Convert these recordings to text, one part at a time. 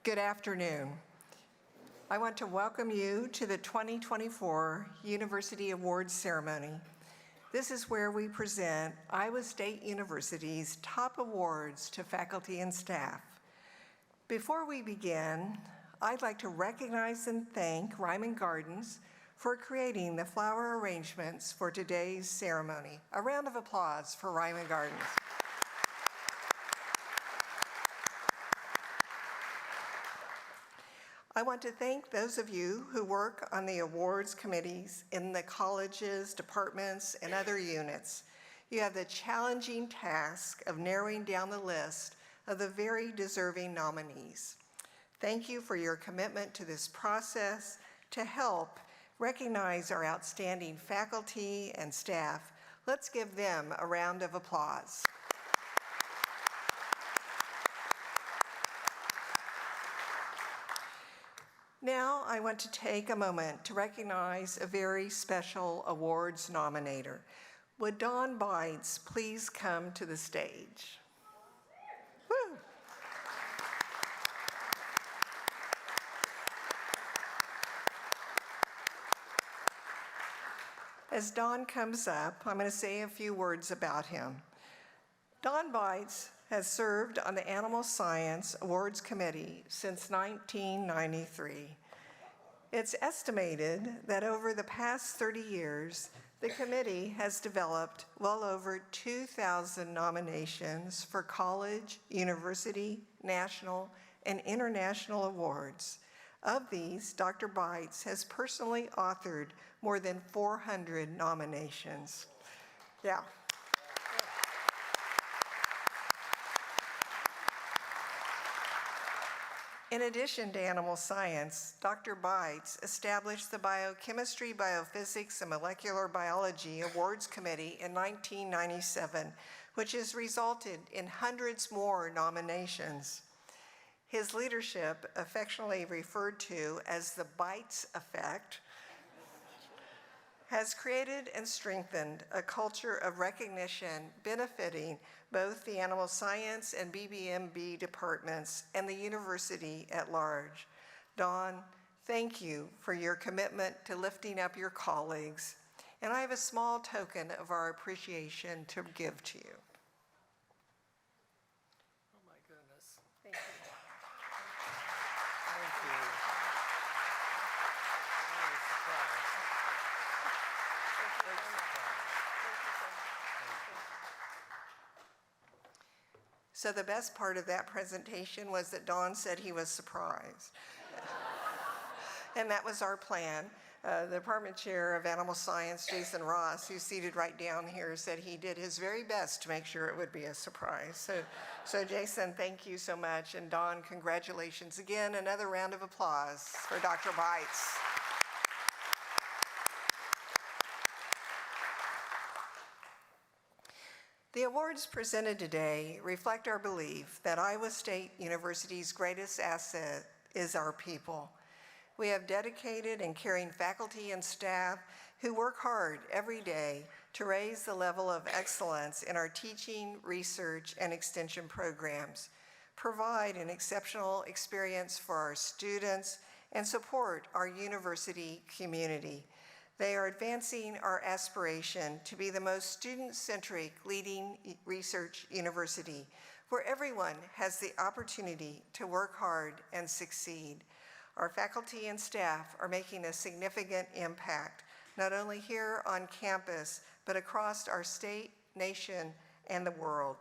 Good afternoon. I want to welcome you to the 2024 University Awards Ceremony. This is where we present Iowa State University's top awards to faculty and staff. Before we begin, I'd like to recognize and thank Ryman Gardens for creating the flower arrangements for today's ceremony. A round of applause for Ryman Gardens. I want to thank those of you who work on the awards committees in the colleges, departments, and other units. You have the challenging task of narrowing down the list of the very deserving nominees. Thank you for your commitment to this process to help recognize our outstanding faculty and staff. Let's give them a round of applause. Now, I want to take a moment to recognize a very special awards nominator. Would Dawn Bites please come to the stage? Woo. As Dawn comes up, I'm going to say a few words about him. Dawn Bites has served on the Animal Science Awards Committee since 1993. It's estimated that over the past 30 years, the committee has developed well over 2,000 nominations for college, university, national, and international awards. Of these, Dr. Bites has personally authored more than 400 nominations. Yeah. In addition to animal science, Dr. Bites established the Biochemistry, Biophysics, and Molecular Biology Awards Committee in 1997, which has resulted in hundreds more nominations. His leadership, affectionately referred to as the Bites Effect, has created and strengthened a culture of recognition benefiting both the animal science and BBMB departments and the university at large. Dawn, thank you for your commitment to lifting up your colleagues, and I have a small token of our appreciation to give to you. Oh my goodness. Thank you. Thank you. What a surprise. Big surprise. So the best part of that presentation was that Dawn said he was surprised. And that was our plan. The department chair of animal science, Jason Ross, who's seated right down here, said he did his very best to make sure it would be a surprise. So Jason, thank you so much. And Dawn, congratulations again. Another round of applause for Dr. Bites. The awards presented today reflect our belief that Iowa State University's greatest asset is our people. We have dedicated and caring faculty and staff who work hard every day to raise the level of excellence in our teaching, research, and extension programs, provide an exceptional experience for our students, and support our university community. They are advancing our aspiration to be the most student-centric leading research university where everyone has the opportunity to work hard and succeed. Our faculty and staff are making a significant impact, not only here on campus, but across our state, nation, and the world.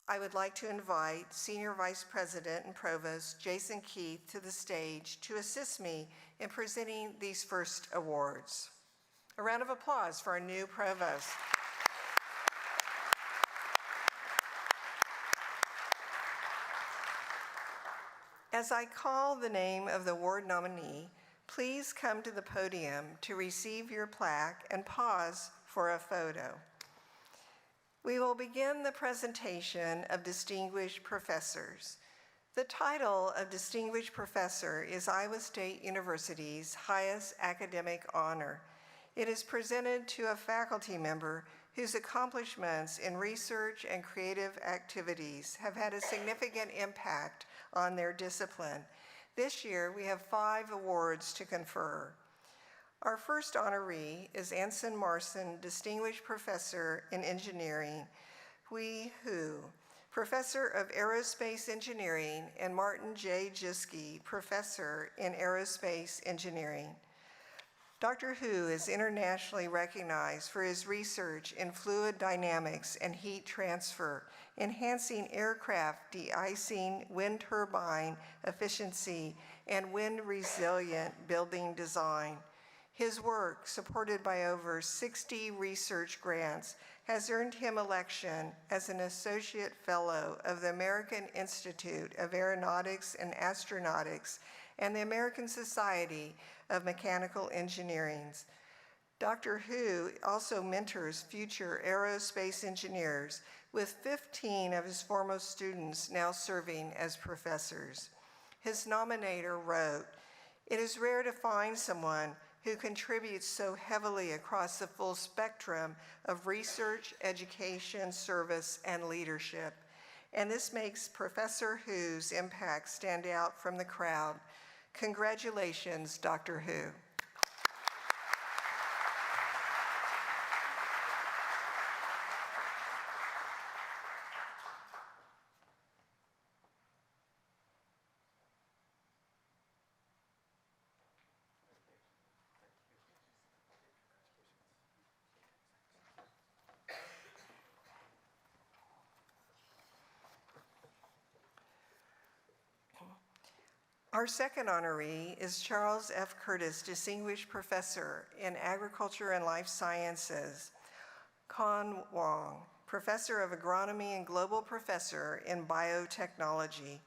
Now, I would like to invite Senior Vice President and Provost Jason Keith to the stage to assist me in presenting these first awards. A round of applause for our new provost. As I call the name of the award nominee, please come to the podium to receive your plaque and pause for a photo. We will begin the presentation of distinguished professors. The title of Distinguished Professor is Iowa State University's highest academic honor. It is presented to a faculty member whose accomplishments in research and creative activities have had a significant impact on their discipline. This year, we have 5 awards to confer. Our first honoree is Anson Marson, Distinguished Professor in Engineering, Hui Hu, Professor of Aerospace Engineering, and Martin J. Jiske, Professor in Aerospace Engineering. Dr. Hu is internationally recognized for his research in fluid dynamics and heat transfer, enhancing aircraft de-icing, wind turbine efficiency, and wind-resilient building design. His work, supported by over 60 research grants, has earned him election as an Associate Fellow of the American Institute of Aeronautics and Astronautics and the American Society of Mechanical Engineering. Dr. Hu also mentors future aerospace engineers, with 15 of his foremost students now serving as professors. His nominator wrote, "It is rare to find someone who contributes so heavily across the full spectrum of research, education, service, and leadership. And this makes Professor Hu's impact stand out from the crowd. Congratulations, Dr. Hu." Our second honoree is Charles F. Curtis, Distinguished Professor in Agriculture and Life Sciences, Con Wong, Professor of Agronomy and Global Professor in Biotechnology.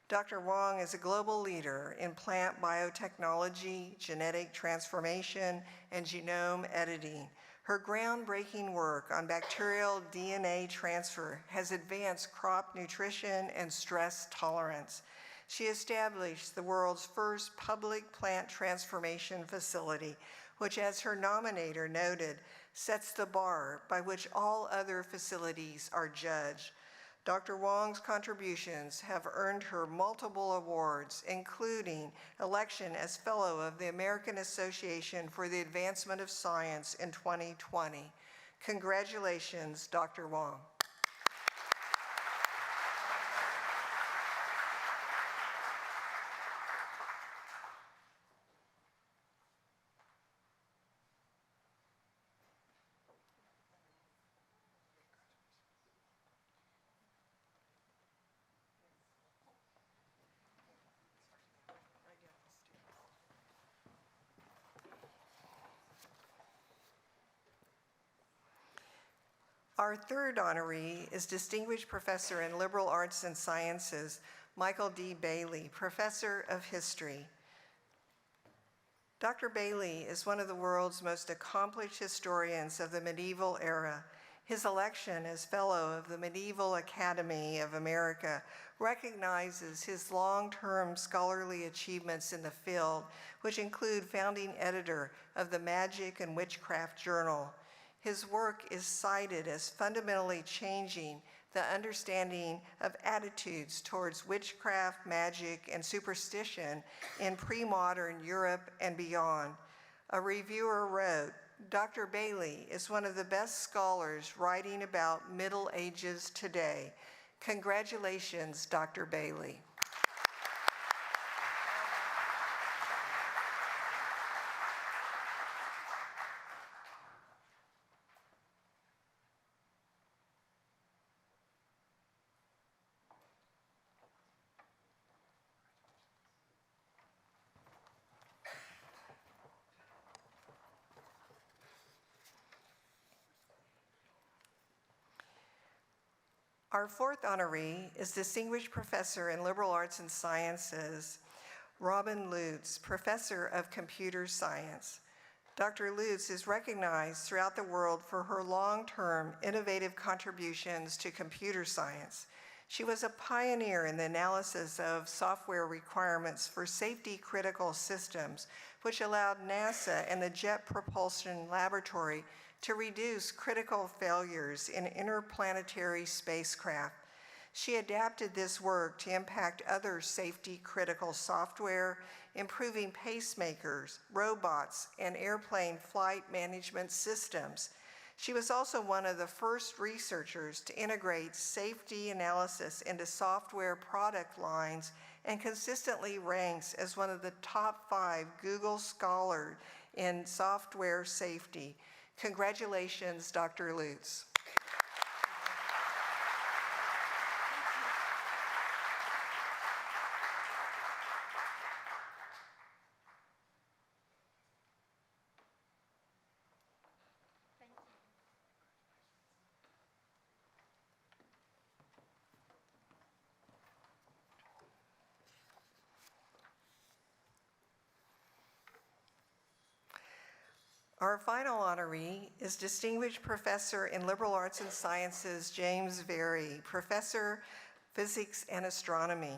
Dr. Wong is a global leader in plant biotechnology, genetic transformation, and genome editing. Her groundbreaking work on bacterial DNA transfer has advanced crop nutrition and stress tolerance. She established the world's first public plant transformation facility, which, as her nominator noted, sets the bar by which all other facilities are judged. Dr. Wong's contributions have earned her multiple awards, including election as Fellow of the American Association for the Advancement of Science in 2020. Congratulations, Dr. Wong. Our third honoree is Distinguished Professor in Liberal Arts and Sciences, Michael D. Bailey, Professor of History. Dr. Bailey is one of the world's most accomplished historians of the medieval era. His election as Fellow of the Medieval Academy of America recognizes his long-term scholarly achievements in the field, which include founding editor of the Magic and Witchcraft Journal. His work is cited as fundamentally changing the understanding of attitudes towards witchcraft, magic, and superstition in pre-modern Europe and beyond. A reviewer wrote, "Dr. Bailey is one of the best scholars writing about Middle Ages today. Congratulations, Dr. Bailey." Our fourth honoree is Distinguished Professor in Liberal Arts and Sciences, Robin Lutz, Professor of Computer Science. Dr. Lutz is recognized throughout the world for her long-term innovative contributions to computer science. She was a pioneer in the analysis of software requirements for safety-critical systems, which allowed NASA and the Jet Propulsion Laboratory to reduce critical failures in interplanetary spacecraft. She adapted this work to impact other safety-critical software, improving pacemakers, robots, and airplane flight management systems. She was also one of the first researchers to integrate safety analysis into software product lines and consistently ranks as one of the top 5 Google Scholar in software safety. Congratulations, Dr. Lutz. Our final honoree is Distinguished Professor in Liberal Arts and Sciences, James Very, Professor, Physics and Astronomy.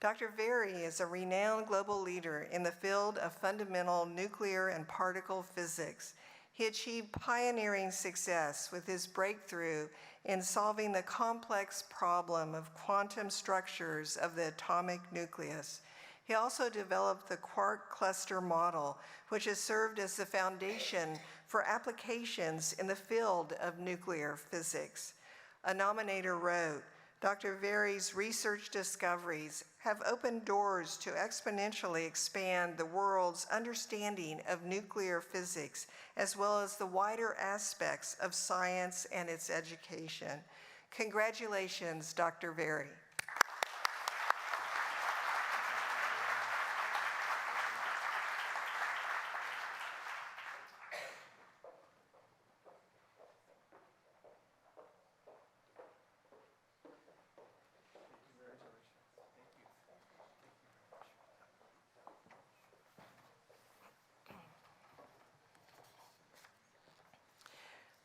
Dr. Very is a renowned global leader in the field of fundamental nuclear and particle physics. He achieved pioneering success with his breakthrough in solving the complex problem of quantum structures of the atomic nucleus. He also developed the quark cluster model, which has served as the foundation for applications in the field of nuclear physics. A nominator wrote, Dr. Very's research discoveries have opened doors to exponentially expand the world's understanding of nuclear physics, as well as the wider aspects of science and its education. Congratulations, Dr. Very.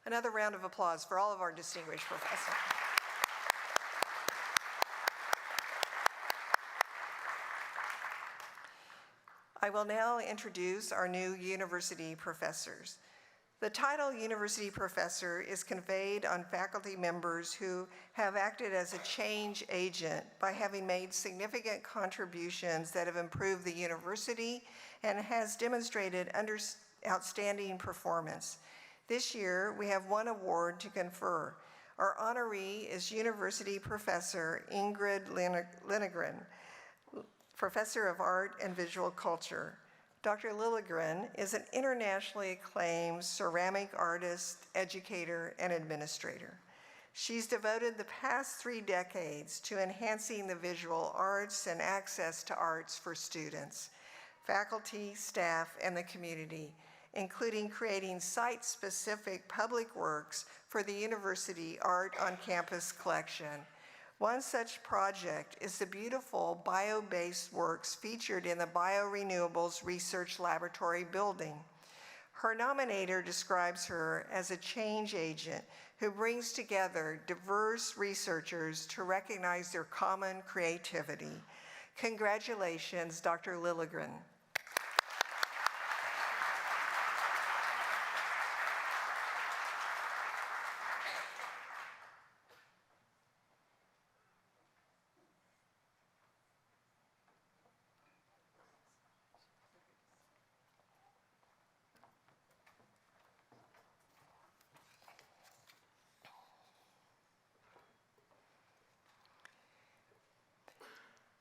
Another round of applause for all of our distinguished professors. I will now introduce our new university professors. The title university professor is conferred on faculty members who have acted as a change agent by having made significant contributions that have improved the university and has demonstrated outstanding performance. This year, we have one award to confer. Our honoree is University Professor Ingrid Liljegren, Professor of Art and Visual Culture. Dr. Liljegren is an internationally acclaimed ceramic artist, educator, and administrator. She's devoted the past 3 decades to enhancing the visual arts and access to arts for students, faculty, staff, and the community, including creating site-specific public works for the University Art on Campus collection. One such project is the beautiful bio-based works featured in the Biorenewables Research Laboratory building. Her nominator describes her as a change agent who brings together diverse researchers to recognize their common creativity. Congratulations, Dr. Liljegren.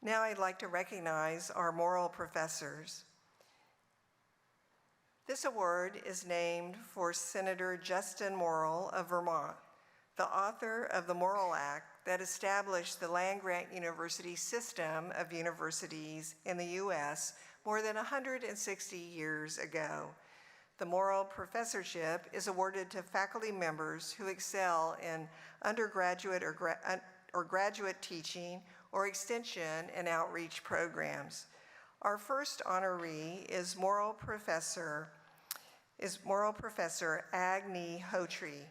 Now I'd like to recognize our Morrill professors. This award is named for Senator Justin Morrill of Vermont, the author of the Morrill Act that established the land-grant university system of universities in the U.S. more than 160 years ago. The Morrill Professorship is awarded to faculty members who excel in undergraduate or graduate teaching or extension and outreach programs. Our first honoree is Morrill Professor Agni Hotri,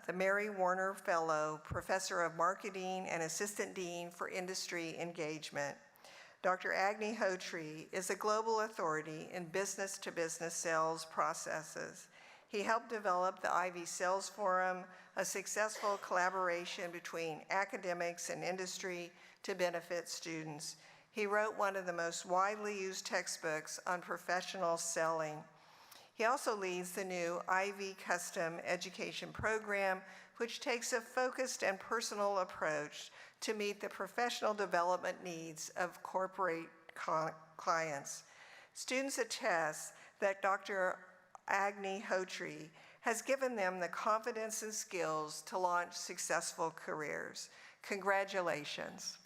the Mary Warner Fellow, Professor of Marketing and Assistant Dean for Industry Engagement. Dr. Agni Hotri is a global authority in business-to-business sales processes. He helped develop the Ivy Sales Forum, a successful collaboration between academics and industry to benefit students. He wrote one of the most widely used textbooks on professional selling. He also leads the new Ivy Custom Education Program, which takes a focused and personal approach to meet the professional development needs of corporate clients. Students attest that Dr. Agnihotri has given them the confidence and skills to launch successful careers. Congratulations.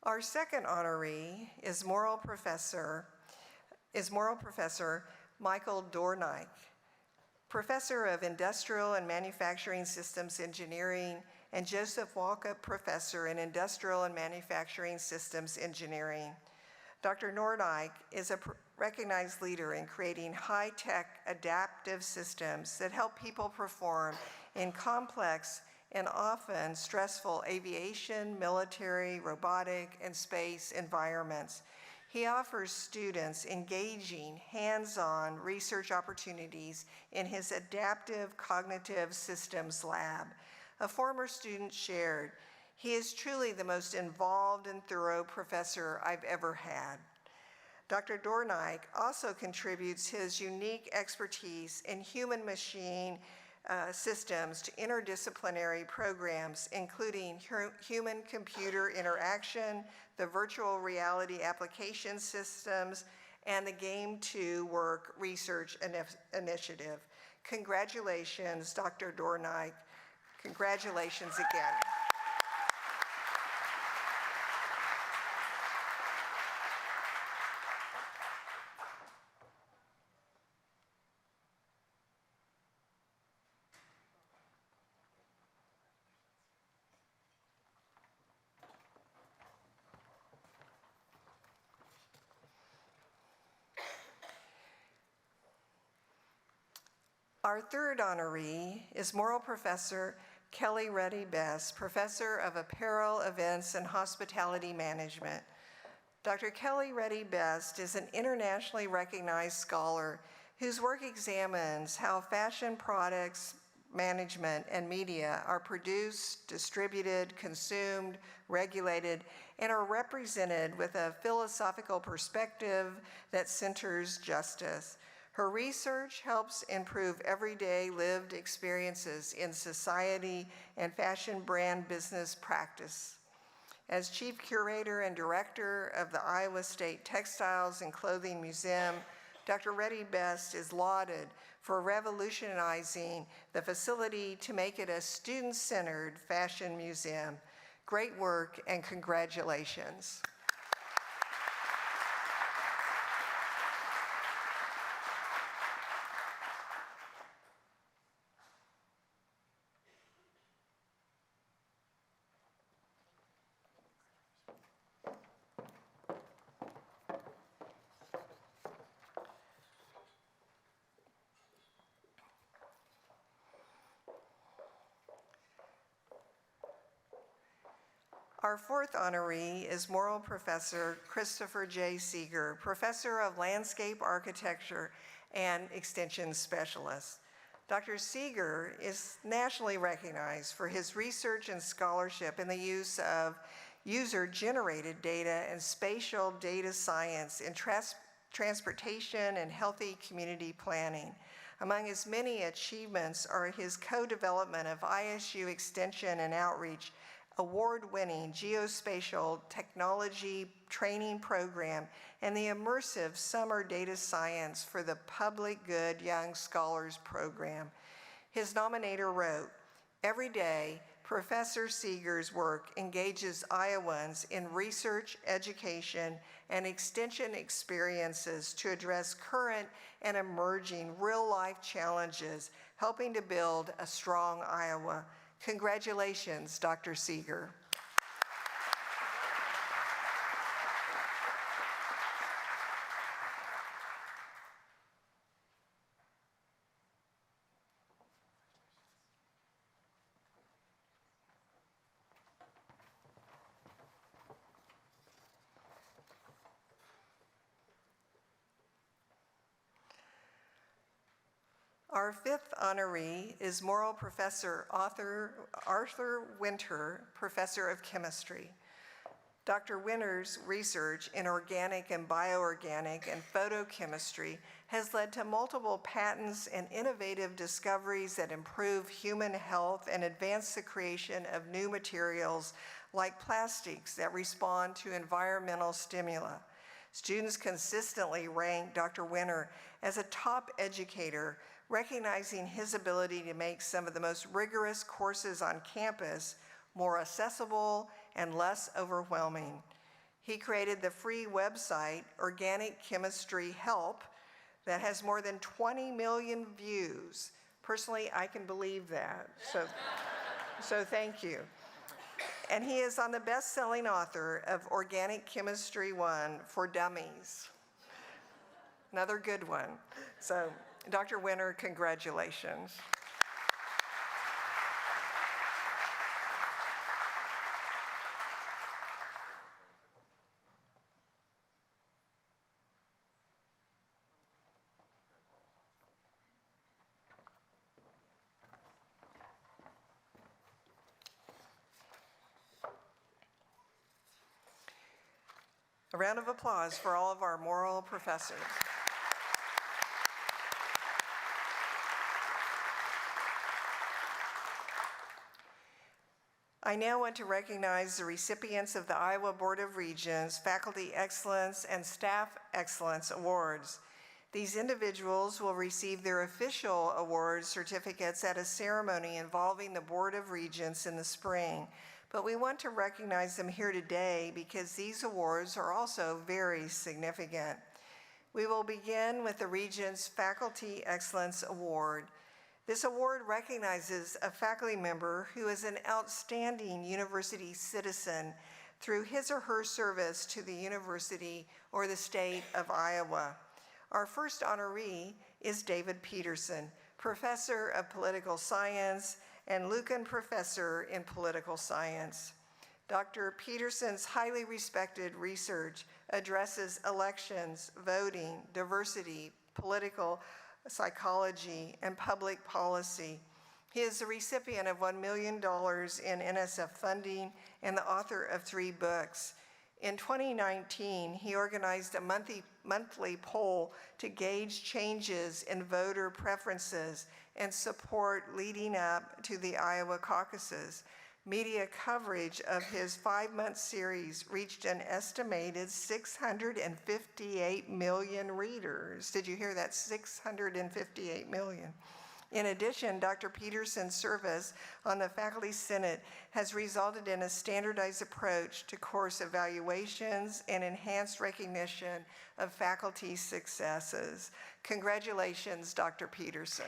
Our second honoree is Moral Professor Michael Dornike, Professor of Industrial and Manufacturing Systems Engineering, and Joseph Walkup Professor in Industrial and Manufacturing Systems Engineering. Dr. Dornike is a recognized leader in creating high-tech adaptive systems that help people perform in complex and often stressful aviation, military, robotic, and space environments. He offers students engaging, hands-on research opportunities in his Adaptive Cognitive Systems Lab. A former student shared, "He is truly the most involved and thorough professor I've ever had." Dr. Dornike also contributes his unique expertise in human-machine systems to interdisciplinary programs, including human-computer interaction, the virtual reality application systems, and the Game2Work research initiative. Congratulations, Dr. Dornike. Congratulations again. Our third honoree is Moral Professor Kelly Reddy Best, Professor of Apparel, Events, and Hospitality Management. Dr. Kelly Reddy Best is an internationally recognized scholar whose work examines how fashion products, management, and media are produced, distributed, consumed, regulated, and are represented with a philosophical perspective that centers justice. Her research helps improve everyday lived experiences in society and fashion brand business practice. As Chief Curator and Director of the Iowa State Textiles and Clothing Museum, Dr. Reddy Best is lauded for revolutionizing the facility to make it a student-centered fashion museum. Great work and congratulations. Our fourth honoree is Moral Professor Christopher J. Seeger, Professor of Landscape Architecture and Extension Specialist. Dr. Seeger is nationally recognized for his research and scholarship in the use of user-generated data and spatial data science in transportation and healthy community planning. Among his many achievements are his co-development of ISU Extension and Outreach award-winning geospatial technology training program and the immersive summer data science for the Public Good Young Scholars Program. His nominator wrote, "Every day, Professor Seeger's work engages Iowans in research, education, and extension experiences to address current and emerging real-life challenges, helping to build a strong Iowa." Congratulations, Dr. Seeger. Our fifth honoree is Morrill Professor Arthur Winter, Professor of Chemistry. Dr. Winter's research in organic and bioorganic and photochemistry has led to multiple patents and innovative discoveries that improve human health and advance the creation of new materials like plastics that respond to environmental stimuli. Students consistently rank Dr. Winter as a top educator, recognizing his ability to make some of the most rigorous courses on campus more accessible and less overwhelming. He created the free website, Organic Chemistry Help, that has more than 20 million views. Personally, I can believe that, so thank you. And he is on the best-selling author of Organic Chemistry 1 for Dummies. Another good one. So, Dr. Winter, congratulations. A round of applause for all of our Morrill professors. I now want to recognize the recipients of the Iowa Board of Regents Faculty Excellence and Staff Excellence Awards. These individuals will receive their official award certificates at a ceremony involving the Board of Regents in the spring. But we want to recognize them here today because these awards are also very significant. We will begin with the Regents Faculty Excellence Award. This award recognizes a faculty member who is an outstanding university citizen through his or her service to the university or the state of Iowa. Our first honoree is David Peterson, Professor of Political Science and Lucan Professor in Political Science. Dr. Peterson's highly respected research addresses elections, voting, diversity, political psychology, and public policy. He is the recipient of $1 million in NSF funding and the author of 3 books. In 2019, he organized a monthly poll to gauge changes in voter preferences and support leading up to the Iowa caucuses. Media coverage of his 5-month series reached an estimated 658 million readers. Did you hear that? 658 million. In addition, Dr. Peterson's service on the Faculty Senate has resulted in a standardized approach to course evaluations and enhanced recognition of faculty successes. Congratulations, Dr. Peterson.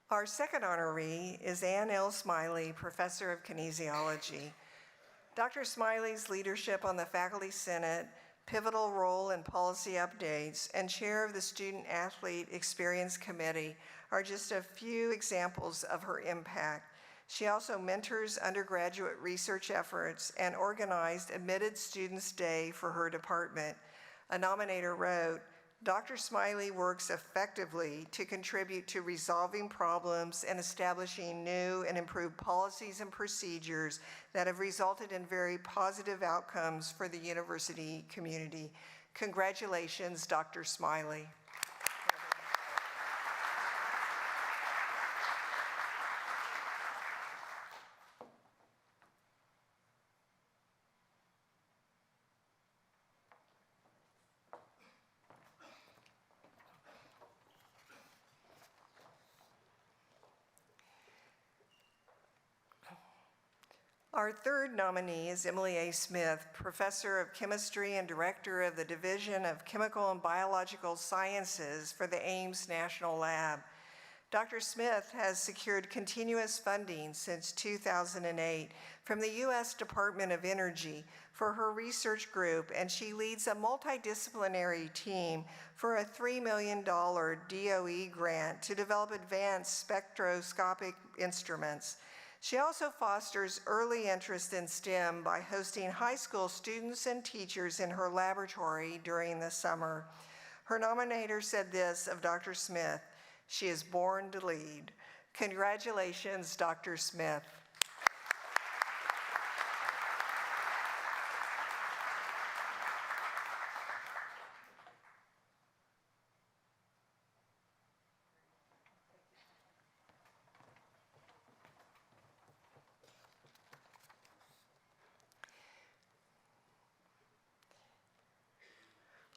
Our second honoree is Ann L. Smiley, Professor of Kinesiology. Dr. Smiley's leadership on the Faculty Senate, pivotal role in policy updates, and chair of the Student Athlete Experience Committee are just a few examples of her impact. She also mentors undergraduate research efforts and organized Admitted Students Day for her department. A nominator wrote, Dr. Smiley works effectively to contribute to resolving problems and establishing new and improved policies and procedures that have resulted in very positive outcomes for the university community. Congratulations, Dr. Smiley. Our third nominee is Emily A. Smith, Professor of Chemistry and Director of the Division of Chemical and Biological Sciences for the Ames National Lab. Dr. Smith has secured continuous funding since 2008 from the U.S. Department of Energy for her research group, and she leads a multidisciplinary team for a $3 million DOE grant to develop advanced spectroscopic instruments. She also fosters early interest in STEM by hosting high school students and teachers in her laboratory during the summer. Her nominator said this of Dr. Smith: "She is born to lead." Congratulations, Dr. Smith.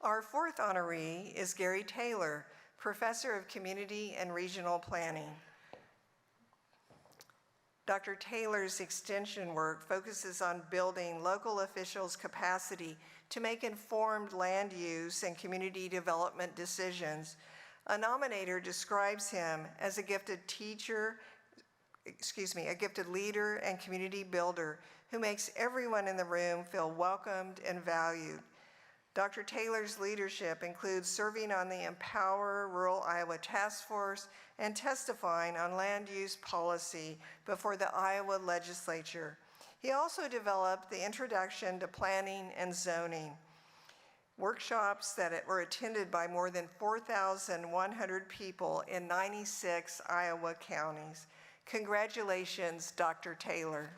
Our fourth honoree is Gary Taylor, Professor of Community and Regional Planning. Dr. Taylor's extension work focuses on building local officials' capacity to make informed land use and community development decisions. A nominator describes him as a gifted leader and community builder who makes everyone in the room feel welcomed and valued. Dr. Taylor's leadership includes serving on the Empower Rural Iowa Task Force and testifying on land use policy before the Iowa legislature. He also developed the Introduction to Planning and Zoning, workshops that were attended by more than 4,100 people in 96 Iowa counties. Congratulations, Dr. Taylor.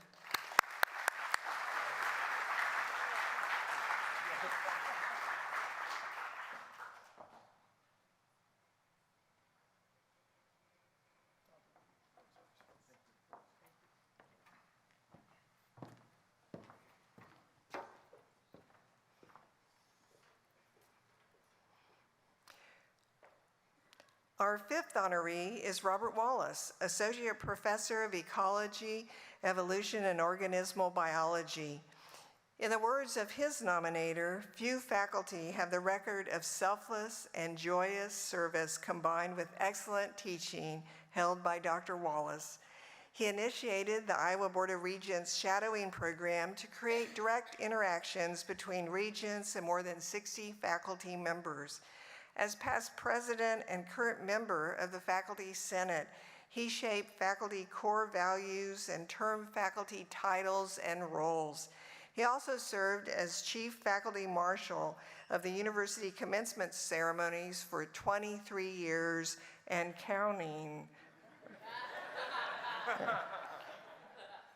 Our fifth honoree is Robert Wallace, Associate Professor of Ecology, Evolution, and Organismal Biology. In the words of his nominator, few faculty have the record of selfless and joyous service combined with excellent teaching held by Dr. Wallace. He initiated the Iowa Board of Regents shadowing program to create direct interactions between regents and more than 60 faculty members. As past president and current member of the Faculty Senate, he shaped faculty core values and term faculty titles and roles. He also served as Chief Faculty Marshal of the University commencement ceremonies for 23 years and counting.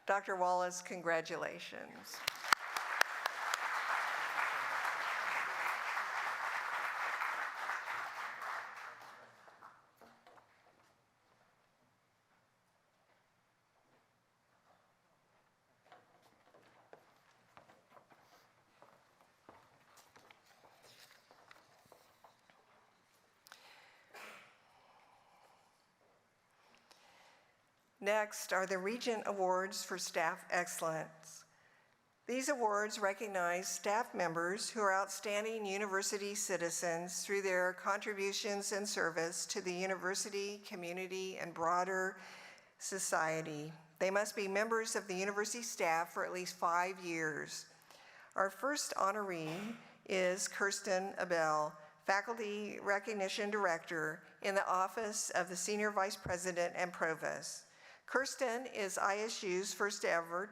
Dr. Wallace, congratulations. Next are the Regent Awards for Staff Excellence. These awards recognize staff members who are outstanding university citizens through their contributions and service to the university, community, and broader society. They must be members of the university staff for at least 5 years. Our first honoree is Kirsten Abell, Faculty Recognition Director in the Office of the Senior Vice President and Provost. Kirsten is ISU's first ever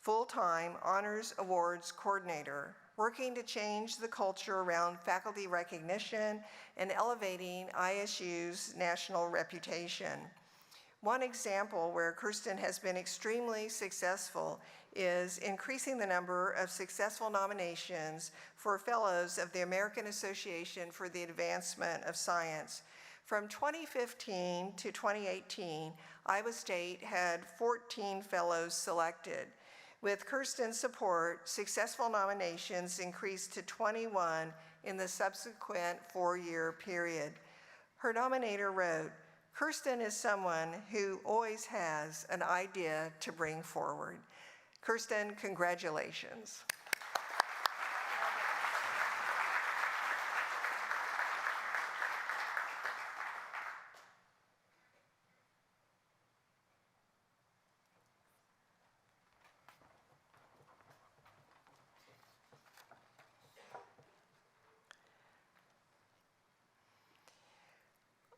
full-time Honors Awards Coordinator, working to change the culture around faculty recognition and elevating ISU's national reputation. One example where Kirsten has been extremely successful is increasing the number of successful nominations for fellows of the American Association for the Advancement of Science. From 2015 to 2018, Iowa State had 14 fellows selected. With Kirsten's support, successful nominations increased to 21 in the subsequent 4-year period. Her nominator wrote, "Kirsten is someone who always has an idea to bring forward." Kirsten, congratulations.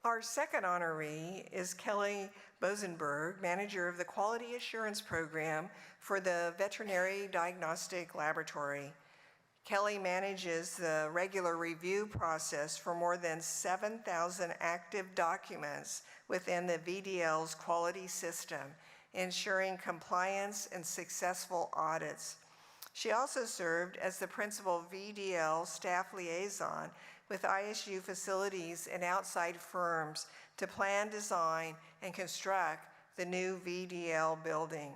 Our second honoree is Kelly Bosenberg, manager of the Quality Assurance Program for the Veterinary Diagnostic Laboratory. Kelly manages the regular review process for more than 7,000 active documents within the VDL's quality system, ensuring compliance and successful audits. She also served as the principal VDL staff liaison with ISU facilities and outside firms to plan, design, and construct the new VDL building.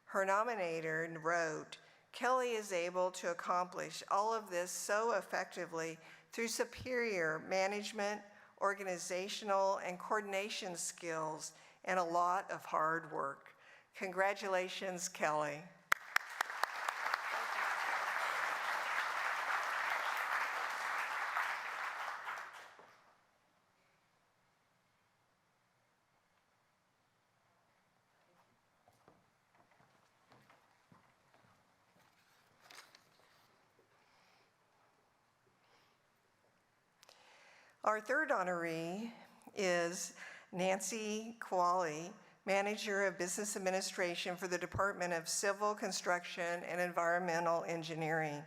Her nominator wrote, "Kelly is able to accomplish all of this so effectively through superior management, organizational, and coordination skills, and a lot of hard work." Congratulations, Kelly. Our third honoree is Nancy Qualley, Manager of Business Administration for the Department of Civil Construction and Environmental Engineering.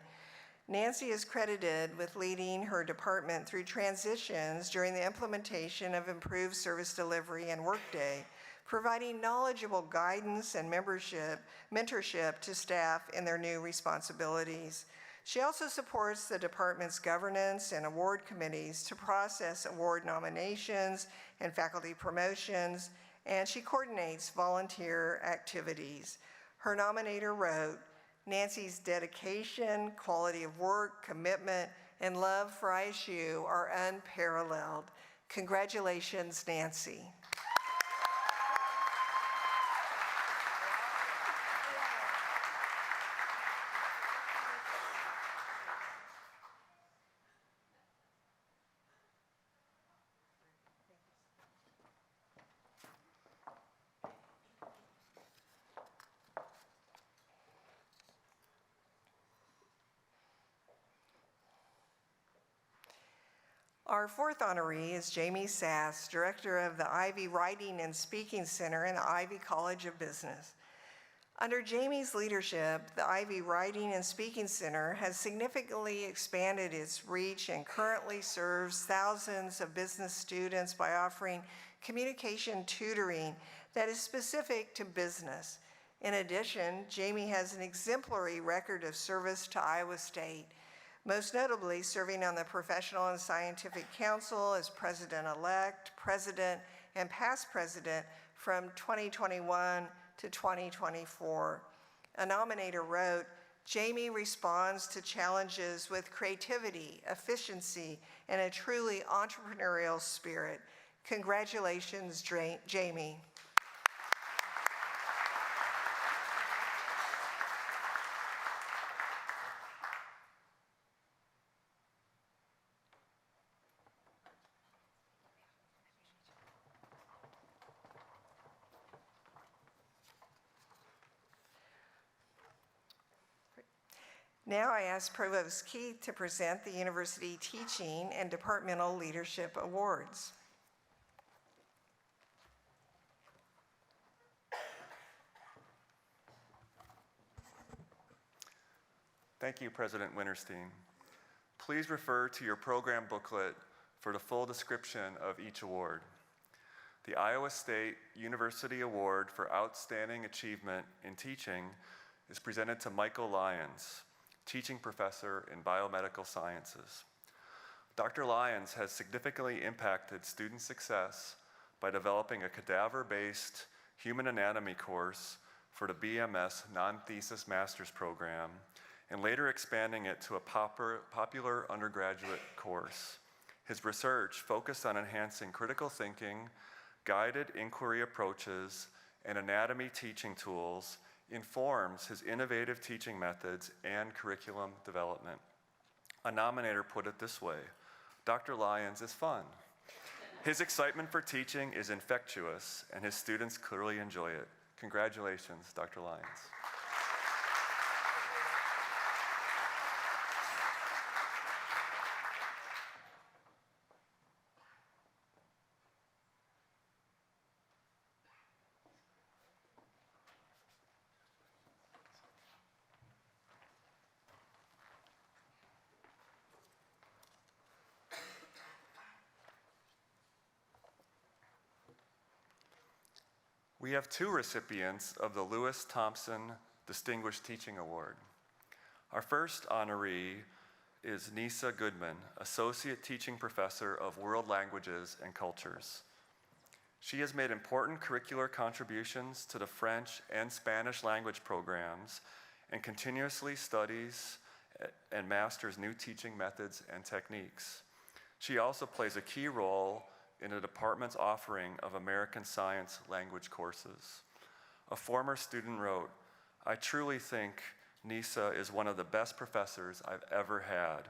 Nancy is credited with leading her department through transitions during the implementation of improved service delivery and Workday, providing knowledgeable guidance and mentorship to staff in their new responsibilities. She also supports the department's governance and award committees to process award nominations and faculty promotions, and she coordinates volunteer activities. Her nominator wrote, "Nancy's dedication, quality of work, commitment, and love for ISU are unparalleled." Congratulations, Nancy. Our fourth honoree is Jamie Sass, Director of the Ivy Writing and Speaking Center in the Ivy College of Business. Under Jamie's leadership, the Ivy Writing and Speaking Center has significantly expanded its reach and currently serves thousands of business students by offering communication tutoring that is specific to business. In addition, Jamie has an exemplary record of service to Iowa State, most notably serving on the Professional and Scientific Council as President-elect, President, and past President from 2021 to 2024. A nominator wrote, "Jamie responds to challenges with creativity, efficiency, and a truly entrepreneurial spirit." Congratulations, Jamie. Now I ask Provost Keith to present the University Teaching and Departmental Leadership Awards. Thank you, President Winterstein. Please refer to your program booklet for the full description of each award. The Iowa State University Award for Outstanding Achievement in Teaching is presented to Michael Lyons, teaching professor in biomedical sciences. Dr. Lyons has significantly impacted student success by developing a cadaver-based human anatomy course for the BMS non-thesis master's program and later expanding it to a popular undergraduate course. His research focused on enhancing critical thinking, guided inquiry approaches, and anatomy teaching tools informs his innovative teaching methods and curriculum development. A nominator put it this way, "Dr. Lyons is fun." His excitement for teaching is infectious, and his students clearly enjoy it. Congratulations, Dr. Lyons. We have two recipients of the Lewis Thompson Distinguished Teaching Award. Our first honoree is Nisa Goodman, Associate Teaching Professor of World Languages and Cultures. She has made important curricular contributions to the French and Spanish language programs and continuously studies and masters new teaching methods and techniques. She also plays a key role in the department's offering of American Science language courses. A former student wrote, "I truly think Nisa is one of the best professors I've ever had.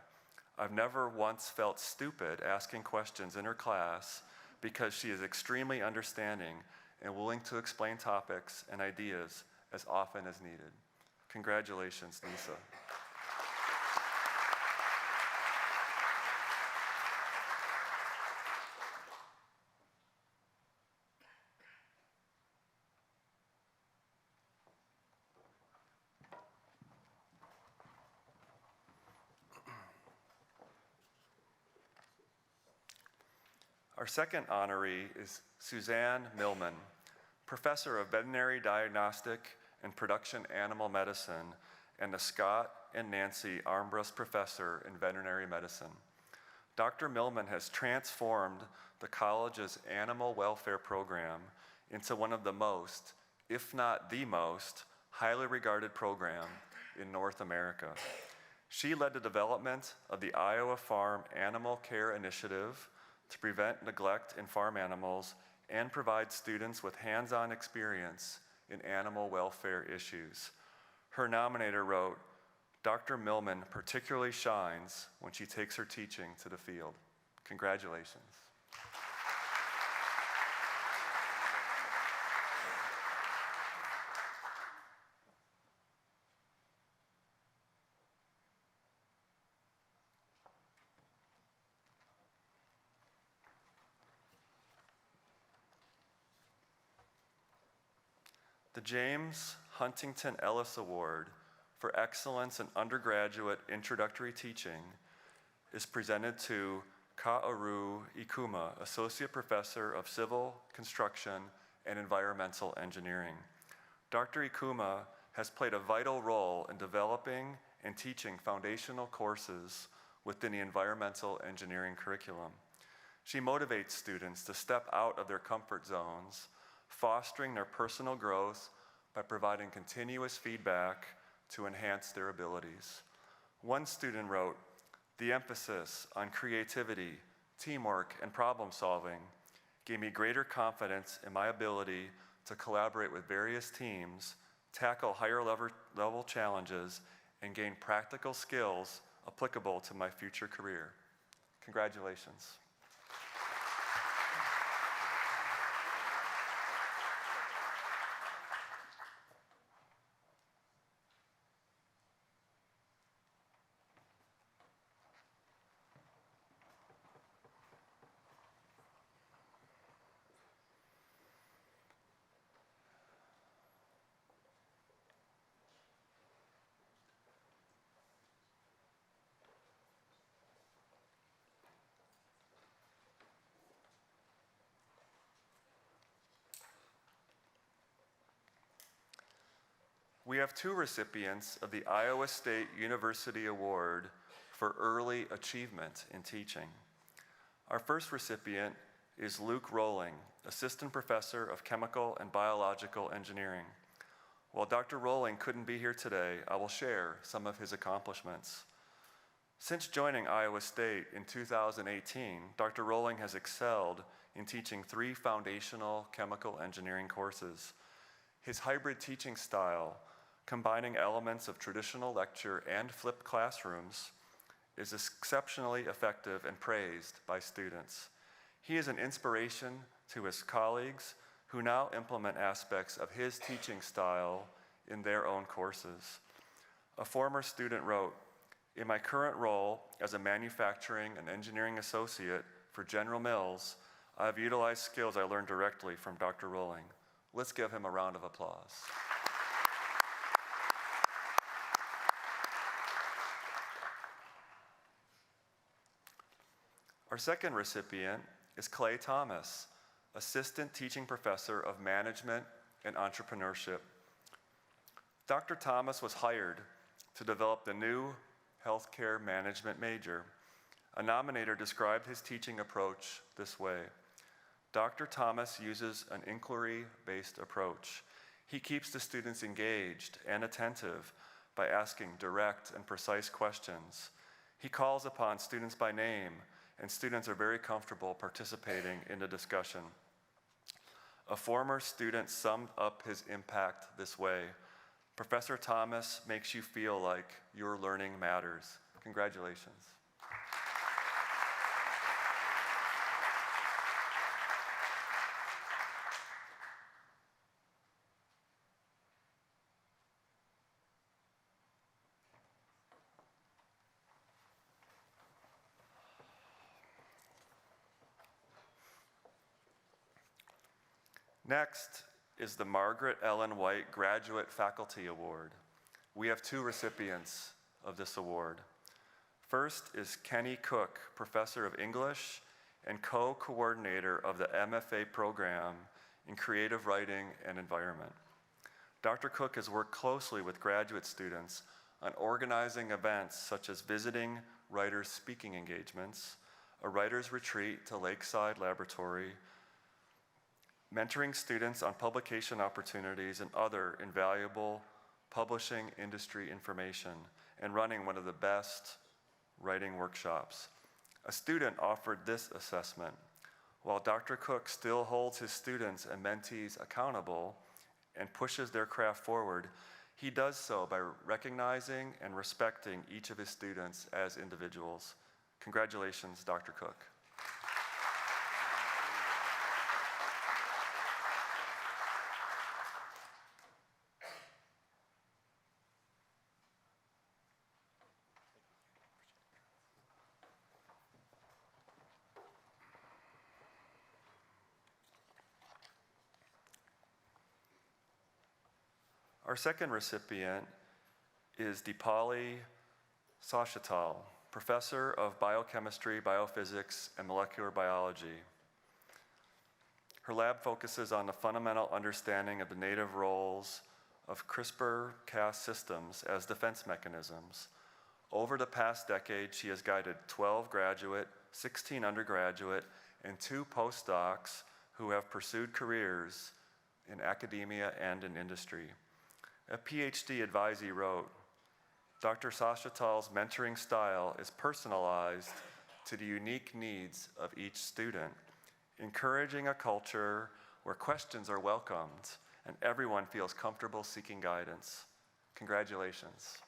I've never once felt stupid asking questions in her class because she is extremely understanding and willing to explain topics and ideas as often as needed." Congratulations, Nisa. Our second honoree is Suzanne Millman, Professor of Veterinary Diagnostic and Production Animal Medicine and the Scott and Nancy Armbrust Professor in Veterinary Medicine. Dr. Millman has transformed the college's animal welfare program into one of the most, if not the most, highly regarded program in North America. She led the development of the Iowa Farm Animal Care Initiative to prevent neglect in farm animals and provide students with hands-on experience in animal welfare issues. Her nominator wrote, "Dr. Millman particularly shines when she takes her teaching to the field." Congratulations. The James Huntington Ellis Award for Excellence in Undergraduate Introductory Teaching is presented to Kaoru Ikuma, Associate Professor of Civil, Construction, and Environmental Engineering. Dr. Ikuma has played a vital role in developing and teaching foundational courses within the environmental engineering curriculum. She motivates students to step out of their comfort zones, fostering their personal growth by providing continuous feedback to enhance their abilities. One student wrote, "The emphasis on creativity, teamwork, and problem solving gave me greater confidence in my ability to collaborate with various teams, tackle higher level challenges, and gain practical skills applicable to my future career." Congratulations. We have two recipients of the Iowa State University Award for Early Achievement in Teaching. Our first recipient is Luke Rolling, Assistant Professor of Chemical and Biological Engineering. While Dr. Rolling couldn't be here today, I will share some of his accomplishments. Since joining Iowa State in 2018, Dr. Rolling has excelled in teaching 3 foundational chemical engineering courses. His hybrid teaching style, combining elements of traditional lecture and flipped classrooms, is exceptionally effective and praised by students. He is an inspiration to his colleagues who now implement aspects of his teaching style in their own courses. A former student wrote, "In my current role as a manufacturing and engineering associate for General Mills, I have utilized skills I learned directly from Dr. Rolling." Let's give him a round of applause. Our second recipient is Clay Thomas, Assistant Teaching Professor of Management and entrepreneurship. Dr. Thomas was hired to develop the new healthcare management major. A nominator described his teaching approach this way: Dr. Thomas uses an inquiry-based approach. He keeps the students engaged and attentive by asking direct and precise questions. He calls upon students by name, and students are very comfortable participating in the discussion. A former student summed up his impact this way: Professor Thomas makes you feel like your learning matters. Congratulations. Next is the Margaret Ellen White Graduate Faculty Award. We have two recipients of this award. First is Kenny Cook, Professor of English and co-coordinator of the MFA program in Creative Writing and Environment. Dr. Cook has worked closely with graduate students on organizing events such as visiting writers' speaking engagements, a writer's retreat to Lakeside Laboratory, mentoring students on publication opportunities and other invaluable publishing industry information, and running one of the best writing workshops. A student offered this assessment: while Dr. Cook still holds his students and mentees accountable and pushes their craft forward, he does so by recognizing and respecting each of his students as individuals. Congratulations, Dr. Cook. Our second recipient is Deepali Sashatal, Professor of Biochemistry, Biophysics, and Molecular Biology. Her lab focuses on the fundamental understanding of the native roles of CRISPR-Cas systems as defense mechanisms. Over the past decade, she has guided 12 graduate, 16 undergraduate, and 2 postdocs who have pursued careers in academia and in industry. A PhD advisee wrote, Dr. Sashatal's mentoring style is personalized to the unique needs of each student, encouraging a culture where questions are welcomed and everyone feels comfortable seeking guidance. Congratulations.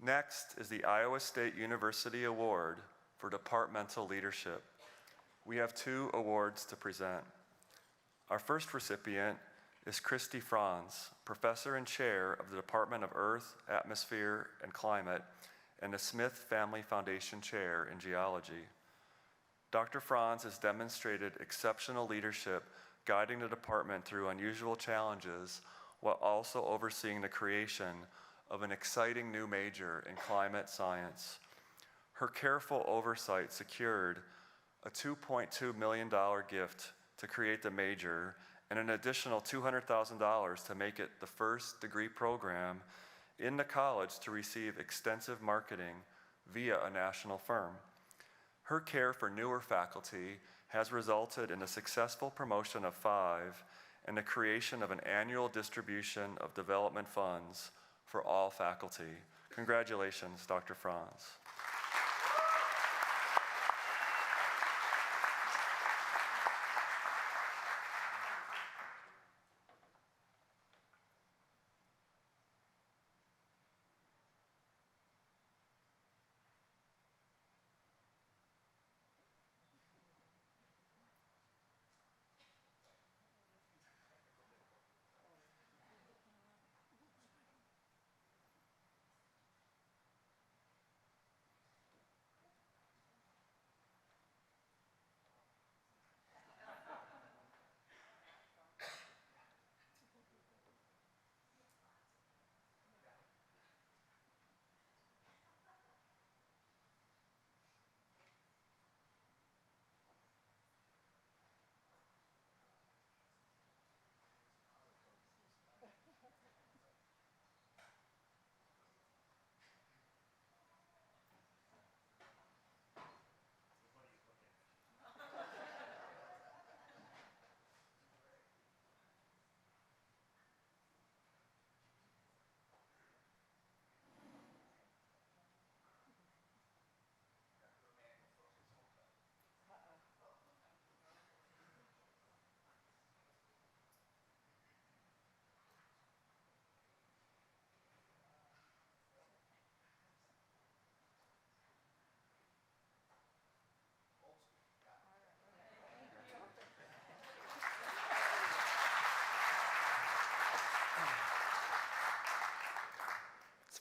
Next is the Iowa State University Award for Departmental Leadership. We have 2 awards to present. Our first recipient is Christy Franz, Professor and Chair of the Department of Earth, Atmosphere, and Climate, and the Smith Family Foundation Chair in Geology. Dr. Franz has demonstrated exceptional leadership, guiding the department through unusual challenges while also overseeing the creation of an exciting new major in climate science. Her careful oversight secured a $2.2 million gift to create the major and an additional $200,000 to make it the first degree program in the college to receive extensive marketing via a national firm. Her care for newer faculty has resulted in the successful promotion of 5 and the creation of an annual distribution of development funds for all faculty. Congratulations, Dr. Franz.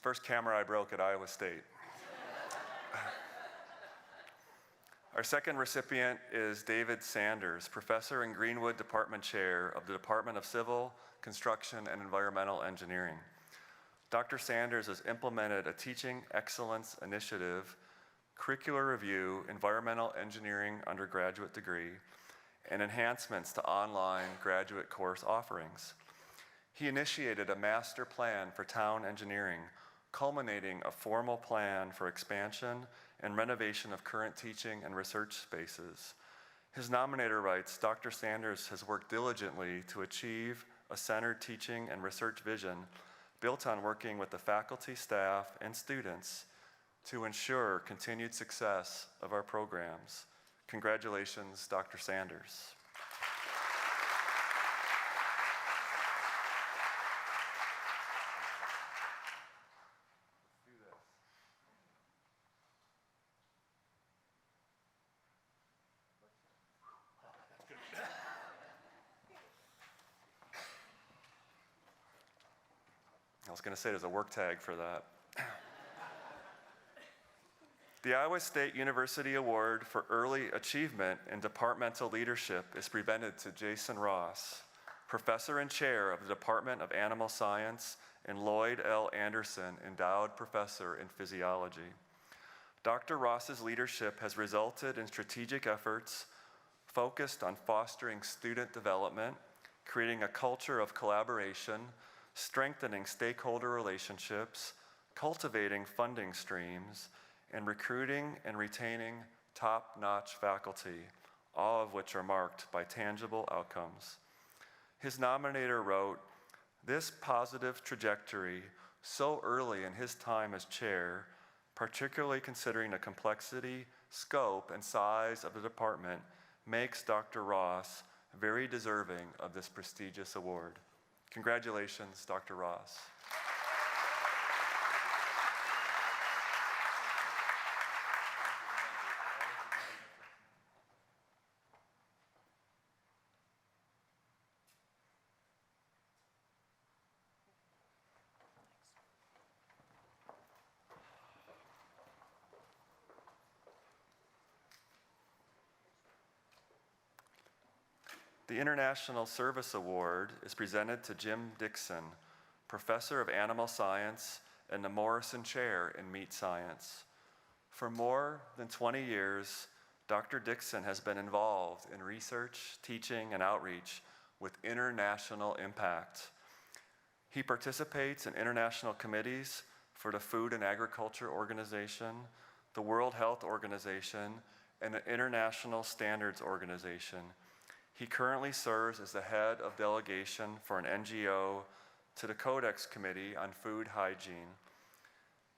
First camera I broke at Iowa State. Our second recipient is David Sanders, Professor and Greenwood Department Chair of the Department of Civil, Construction, and Environmental Engineering. Dr. Sanders has implemented a teaching excellence initiative, curricular review, environmental engineering undergraduate degree, and enhancements to online graduate course offerings. He initiated a master plan for town engineering, culminating a formal plan for expansion and renovation of current teaching and research spaces. His nominator writes, Dr. Sanders has worked diligently to achieve a centered teaching and research vision built on working with the faculty, staff, and students to ensure continued success of our programs. Congratulations, Dr. Sanders. I was going to say there's a work tag for that. The Iowa State University Award for Early Achievement in Departmental Leadership is presented to Jason Ross, Professor and Chair of the Department of Animal Science and Lloyd L. Anderson Endowed Professor in Physiology. Dr. Ross's leadership has resulted in strategic efforts focused on fostering student development, creating a culture of collaboration, strengthening stakeholder relationships, cultivating funding streams, and recruiting and retaining top-notch faculty, all of which are marked by tangible outcomes. His nominator wrote, "This positive trajectory so early in his time as chair, particularly considering the complexity, scope, and size of the department, makes Dr. Ross very deserving of this prestigious award." Congratulations, Dr. Ross. The International Service Award is presented to Jim Dixon, Professor of Animal Science and the Morrison Chair in Meat Science. For more than 20 years, Dr. Dixon has been involved in research, teaching, and outreach with international impact. He participates in international committees for the Food and Agriculture Organization, the World Health Organization, and the International Standards Organization. He currently serves as the head of delegation for an NGO to the Codex Committee on Food Hygiene.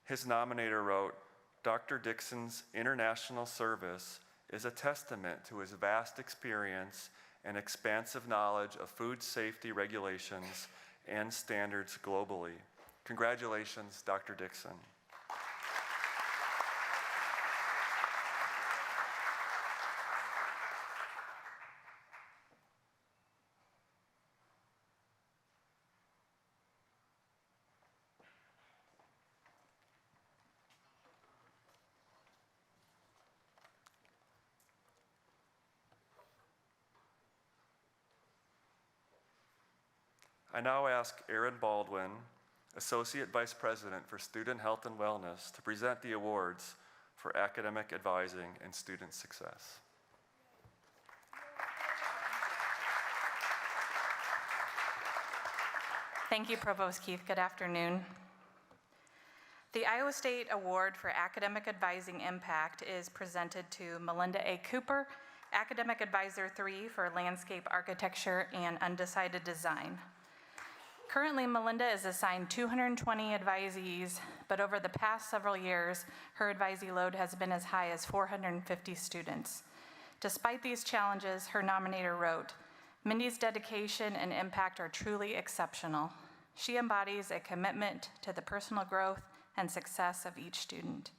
His nominator wrote, Dr. Dixon's international service is a testament to his vast experience and expansive knowledge of food safety regulations and standards globally. Congratulations, Dr. Dixon. I now ask Erin Baldwin, Associate Vice President for Student Health and Wellness, to present the awards for academic advising and student success. Thank you, Provost Keith. Good afternoon. The Iowa State Award for Academic Advising Impact is presented to Melinda A. Cooper, Academic Advisor 3 for Landscape Architecture and Undecided Design. Currently, Melinda is assigned 220 advisees, but over the past several years, her advisee load has been as high as 450 students. Despite these challenges, her nominator wrote, Mindy's dedication and impact are truly exceptional. She embodies a commitment to the personal growth and success of each student.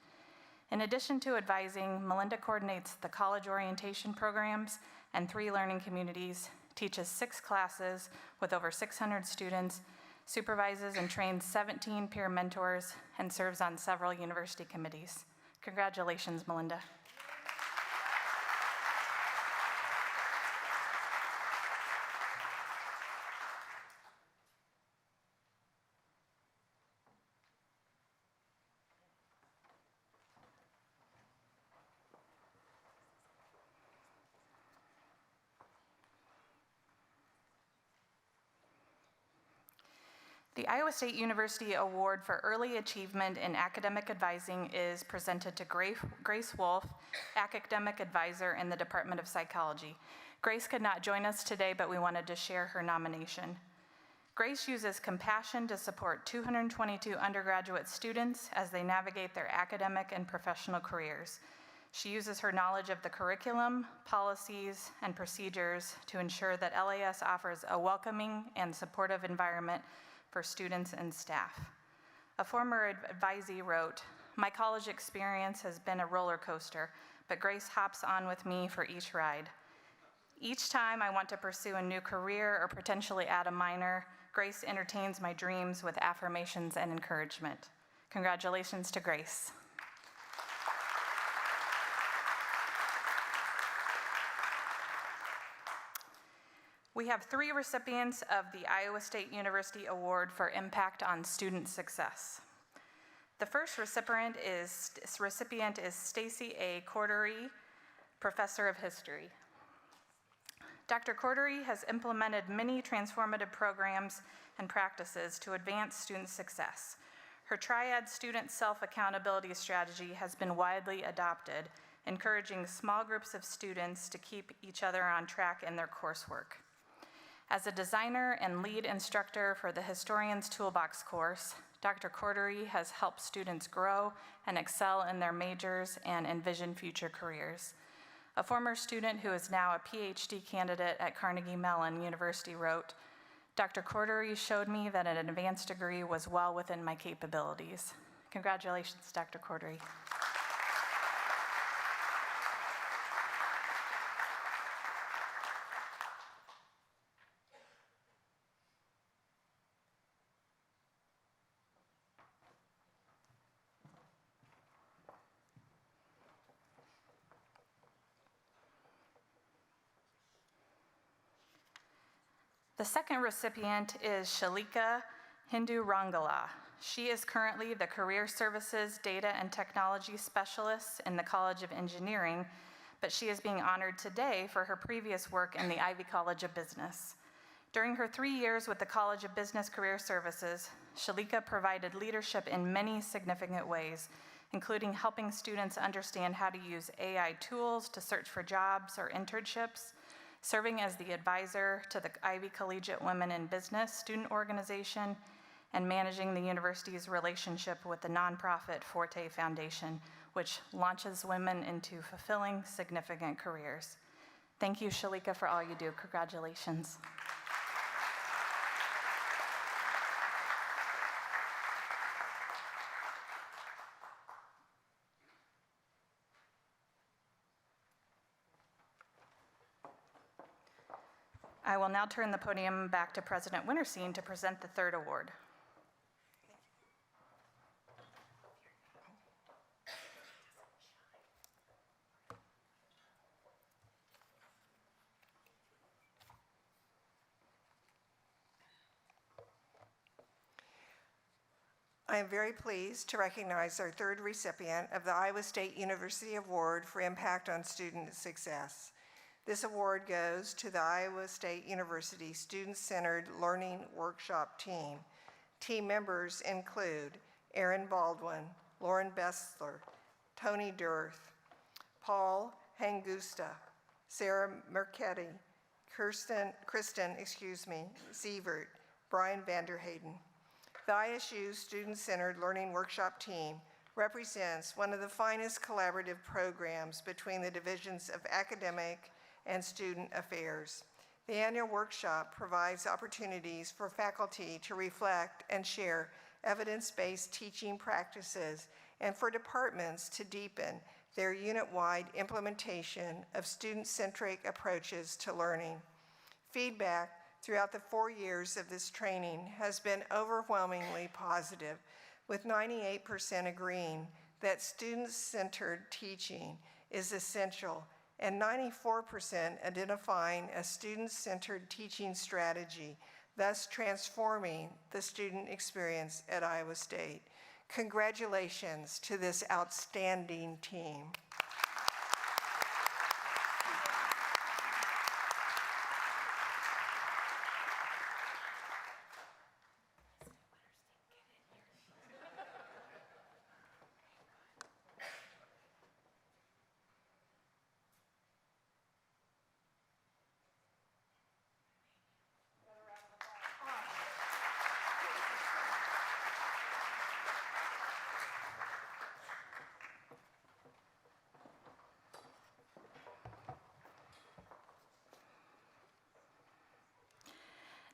In addition to advising, Melinda coordinates the college orientation programs and 3 learning communities, teaches 6 classes with over 600 students, supervises and trains 17 peer mentors, and serves on several university committees. Congratulations, Melinda. The Iowa State University Award for Early Achievement in Academic Advising is presented to Grace Wolf, Academic Advisor in the Department of Psychology. Grace could not join us today, but we wanted to share her nomination. Grace uses compassion to support 222 undergraduate students as they navigate their academic and professional careers. She uses her knowledge of the curriculum, policies, and procedures to ensure that LAS offers a welcoming and supportive environment for students and staff. A former advisee wrote, "My college experience has been a roller coaster, but Grace hops on with me for each ride. Each time I want to pursue a new career or potentially add a minor, Grace entertains my dreams with affirmations and encouragement." Congratulations to Grace. We have 3 recipients of the Iowa State University Award for Impact on Student Success. The first recipient is Stacy A. Cordery, Professor of History. Dr. Cordery has implemented many transformative programs and practices to advance student success. Her triad student self-accountability strategy has been widely adopted, encouraging small groups of students to keep each other on track in their coursework. As a designer and lead instructor for the Historian's Toolbox course, Dr. Cordery has helped students grow and excel in their majors and envision future careers. A former student who is now a PhD candidate at Carnegie Mellon University wrote, "Dr. Cordery showed me that an advanced degree was well within my capabilities." Congratulations, Dr. Cordery. The second recipient is Shalika Hindu Rangala. She is currently the Career Services Data and Technology Specialist in the College of Engineering, but she is being honored today for her previous work in the Ivy College of Business. During her 3 years with the College of Business Career Services, Shalika provided leadership in many significant ways, including helping students understand how to use AI tools to search for jobs or internships, serving as the advisor to the Ivy Collegiate Women in Business student organization, and managing the university's relationship with the nonprofit Forte Foundation, which launches women into fulfilling, significant careers. Thank you, Shalika, for all you do. Congratulations. I will now turn the podium back to President Winterstein to present the third award. I am very pleased to recognize our third recipient of the Iowa State University Award for Impact on Student Success. This award goes to the Iowa State University Student-Centered Learning Workshop Team. Team members include Aaron Baldwin, Lauren Bessler, Tony Durth, Paul Hangusta, Sarah Mercetti, Kristen Sievert, Brian Vanderhayden. The ISU Student-Centered Learning Workshop Team represents one of the finest collaborative programs between the divisions of academic and student affairs. The annual workshop provides opportunities for faculty to reflect and share evidence-based teaching practices and for departments to deepen their unit-wide implementation of student-centric approaches to learning. Feedback throughout the 4 years of this training has been overwhelmingly positive, with 98% agreeing that student-centered teaching is essential and 94% identifying a student-centered teaching strategy, thus transforming the student experience at Iowa State. Congratulations to this outstanding team.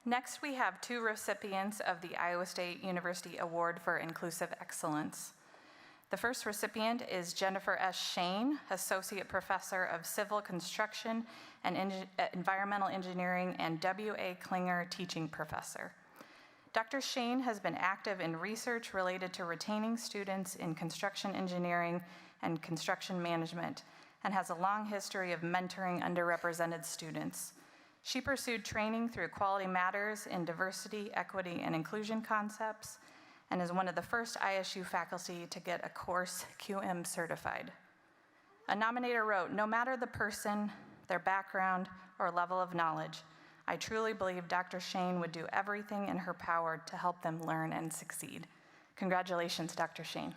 Next, we have two recipients of the Iowa State University Award for Inclusive Excellence. The first recipient is Jennifer S. Shane, Associate Professor of Civil Construction and Environmental Engineering and W.A. Klinger Teaching Professor. Dr. Shane has been active in research related to retaining students in construction engineering and construction management and has a long history of mentoring underrepresented students. She pursued training through Quality Matters in diversity, equity, and inclusion concepts, and is one of the first ISU faculty to get a course QM certified. A nominator wrote, "No matter the person, their background, or level of knowledge, I truly believe Dr. Shane would do everything in her power to help them learn and succeed." Congratulations, Dr. Shane.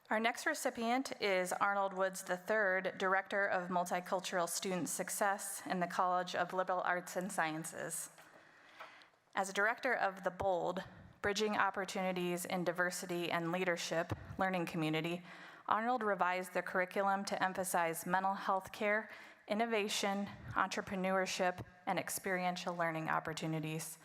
Our next recipient is Arnold Woods III, Director of Multicultural Student Success in the College of Liberal Arts and Sciences. As Director of the BOLD, Bridging Opportunities in Diversity and Leadership Learning Community, Arnold revised the curriculum to emphasize mental health care, innovation, entrepreneurship, and experiential learning opportunities.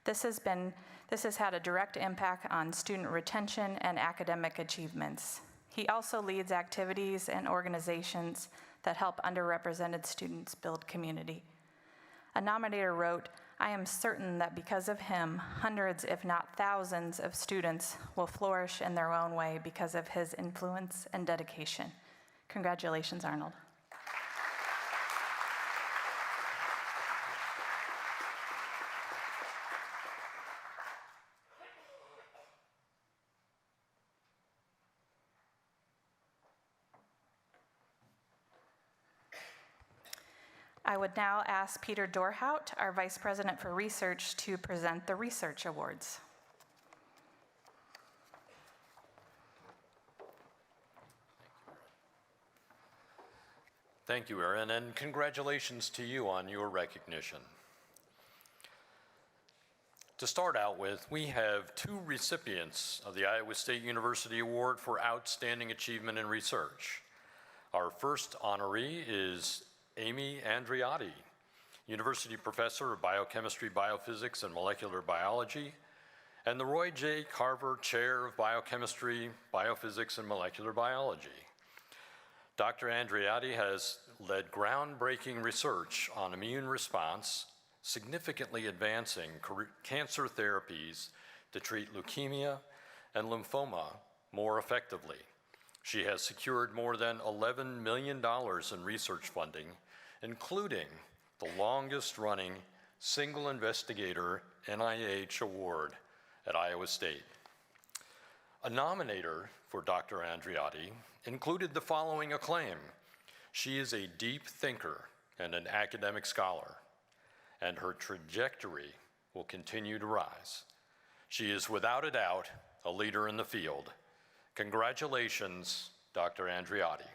This has had a direct impact on student retention and academic achievements. He also leads activities and organizations that help underrepresented students build community. A nominator wrote, "I am certain that because of him, hundreds, if not thousands, of students will flourish in their own way because of his influence and dedication." Congratulations, Arnold. I would now ask Peter Dorhout, our Vice President for Research, to present the Research Awards. Thank you, Erin, and congratulations to you on your recognition. To start out with, we have two recipients of the Iowa State University Award for Outstanding Achievement in Research. Our first honoree is Amy Andreotti, University Professor of Biochemistry, Biophysics, and Molecular Biology, and the Roy J. Carver Chair of Biochemistry, Biophysics, and Molecular Biology. Dr. Andreotti has led groundbreaking research on immune response, significantly advancing cancer therapies to treat leukemia and lymphoma more effectively. She has secured more than $11 million in research funding, including the longest-running single investigator NIH award at Iowa State. A nominator for Dr. Andreotti included the following acclaim: she is a deep thinker and an academic scholar, and her trajectory will continue to rise. She is without a doubt a leader in the field. Congratulations, Dr. Andreotti.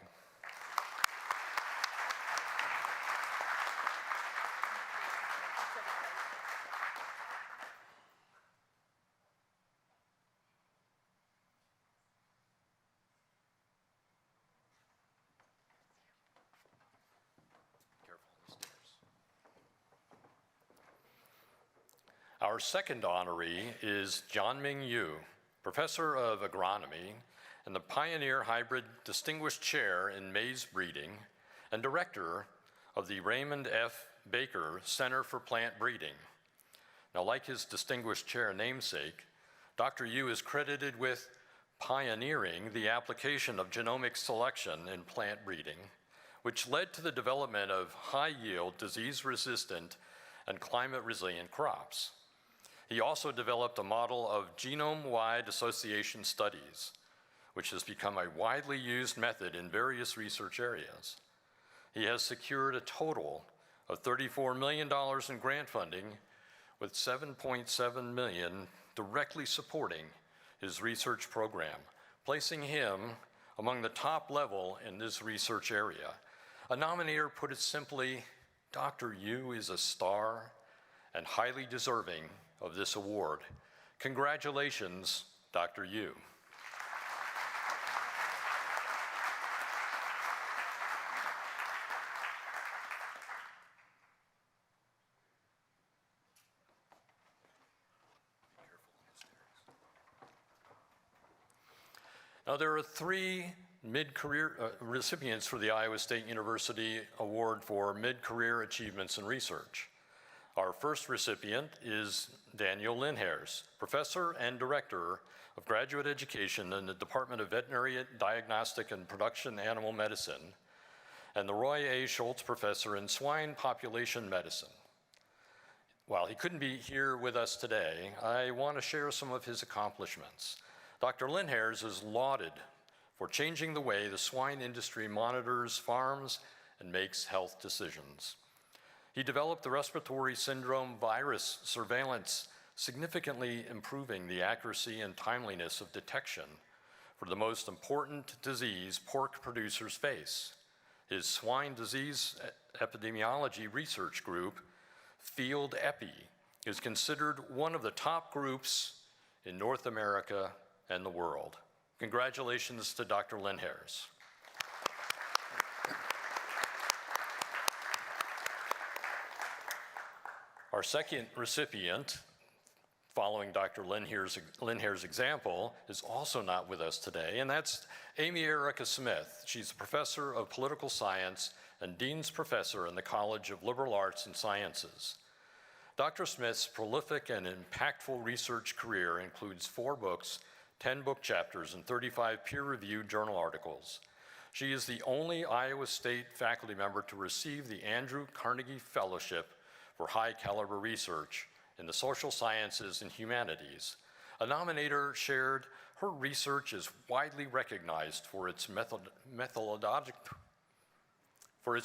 Careful on the stairs. Our second honoree is Jianming Yu, Professor of Agronomy and the Pioneer Hybrid Distinguished Chair in Maize Breeding and Director of the Raymond F. Baker Center for Plant Breeding. Now, like his distinguished chair namesake, Dr. Yu is credited with pioneering the application of genomic selection in plant breeding, which led to the development of high-yield, disease-resistant, and climate-resilient crops. He also developed a model of genome-wide association studies, which has become a widely used method in various research areas. He has secured a total of $34 million in grant funding, with $7.7 million directly supporting his research program, placing him among the top level in this research area. A nominator put it simply, Dr. Yu is a star and highly deserving of this award. Congratulations, Dr. Yu. Now, there are three mid-career recipients for the Iowa State University Award for Mid-Career Achievements in Research. Our first recipient is Daniel Linhares, Professor and Director of Graduate Education in the Department of Veterinary Diagnostic and Production Animal Medicine, and the Roy A. Schultz Professor in Swine Population Medicine. While he couldn't be here with us today, I want to share some of his accomplishments. Dr. Linhares is lauded for changing the way the swine industry monitors farms and makes health decisions. He developed the respiratory syndrome virus surveillance, significantly improving the accuracy and timeliness of detection for the most important disease pork producers face. His swine disease epidemiology research group, Field Epi, is considered one of the top groups in North America and the world. Congratulations to Dr. Linhares. Our second recipient, following Dr. Linhares' example, is also not with us today, and that's Amy Erica Smith. She's a professor of political science and Dean's Professor in the College of Liberal Arts and Sciences. Dr. Smith's prolific and impactful research career includes 4 books, 10 book chapters, and 35 peer-reviewed journal articles. She is the only Iowa State faculty member to receive the Andrew Carnegie Fellowship for high-caliber research in the social sciences and humanities. A nominator shared, her research is widely recognized for its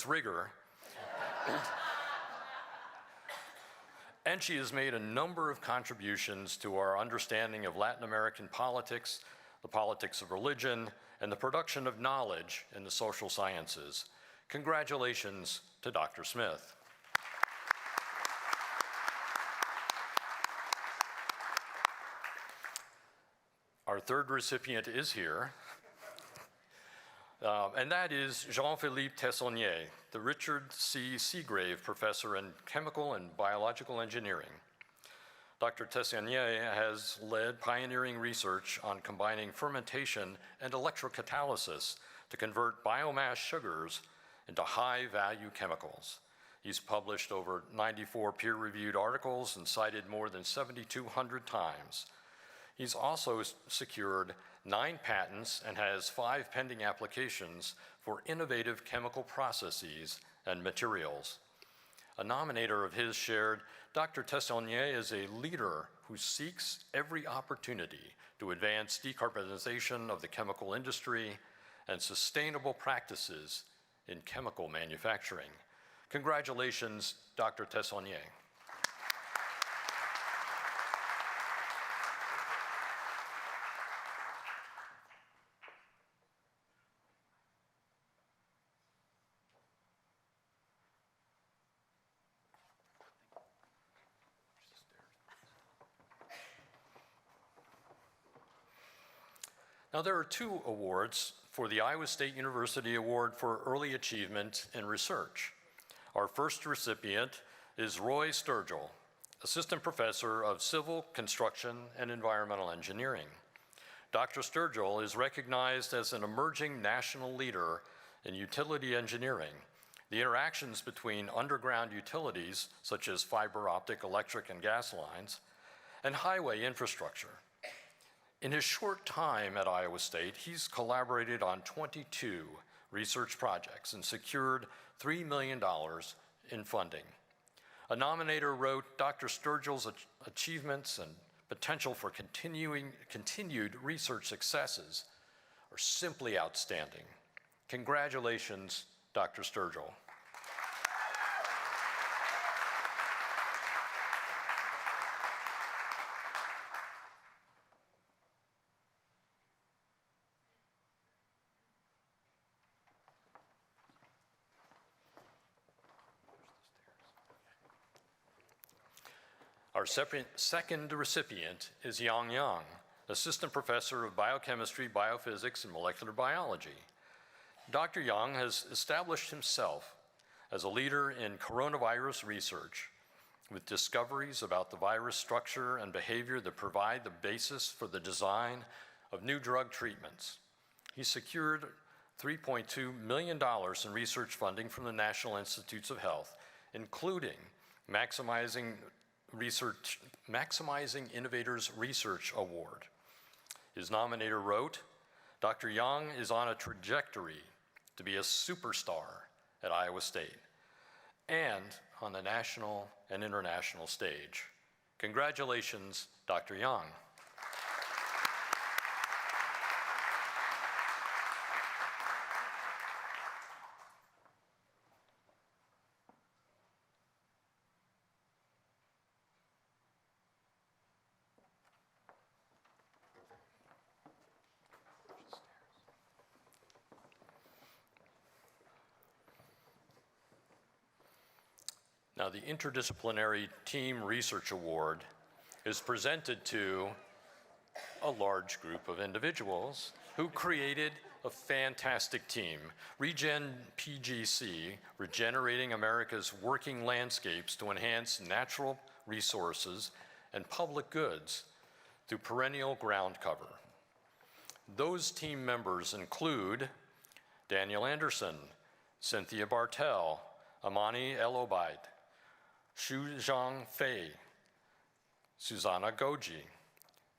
rigor, and she has made a number of contributions to our understanding of Latin American politics, the politics of religion, and the production of knowledge in the social sciences. Congratulations to Dr. Smith. Our third recipient is here, and that is Jean-Philippe Tessonnier, the Richard C. Seagrave Professor in Chemical and Biological Engineering. Dr. Tessonnier has led pioneering research on combining fermentation and electrocatalysis to convert biomass sugars into high-value chemicals. He's published over 94 peer-reviewed articles and cited more than 7,200 times. He's also secured 9 patents and has 5 pending applications for innovative chemical processes and materials. A nominator of his shared, Dr. Tessonnier is a leader who seeks every opportunity to advance decarbonization of the chemical industry and sustainable practices in chemical manufacturing. Congratulations, Dr. Tessonnier. Now, there are 2 awards for the Iowa State University Award for Early Achievement in Research. Our first recipient is Roy Sturgill, Assistant Professor of Civil, Construction, and Environmental Engineering. Dr. Sturgill is recognized as an emerging national leader in utility engineering, the interactions between underground utilities, such as fiber optic, electric, and gas lines, and highway infrastructure. In his short time at Iowa State, he's collaborated on 22 research projects and secured $3 million in funding. A nominator wrote, Dr. Sturgill's achievements and potential for continued research successes are simply outstanding. Congratulations, Dr. Sturgill. Our second recipient is Yang Yang, Assistant Professor of Biochemistry, Biophysics, and Molecular Biology. Dr. Yang has established himself as a leader in coronavirus research with discoveries about the virus structure and behavior that provide the basis for the design of new drug treatments. He secured $3.2 million in research funding from the National Institutes of Health, including Maximizing Innovators Research Award. His nominator wrote, Dr. Yang is on a trajectory to be a superstar at Iowa State and on the national and international stage. Congratulations, Dr. Yang. Now, the Interdisciplinary Team Research Award is presented to a large group of individuals who created a fantastic team. Regen PGC, Regenerating America's Working Landscapes to Enhance Natural Resources and Public Goods through Perennial Ground Cover. Those team members include Daniel Anderson, Cynthia Bartel, Amani El-Obaid, Shuzhang Fei, Susanna Goji,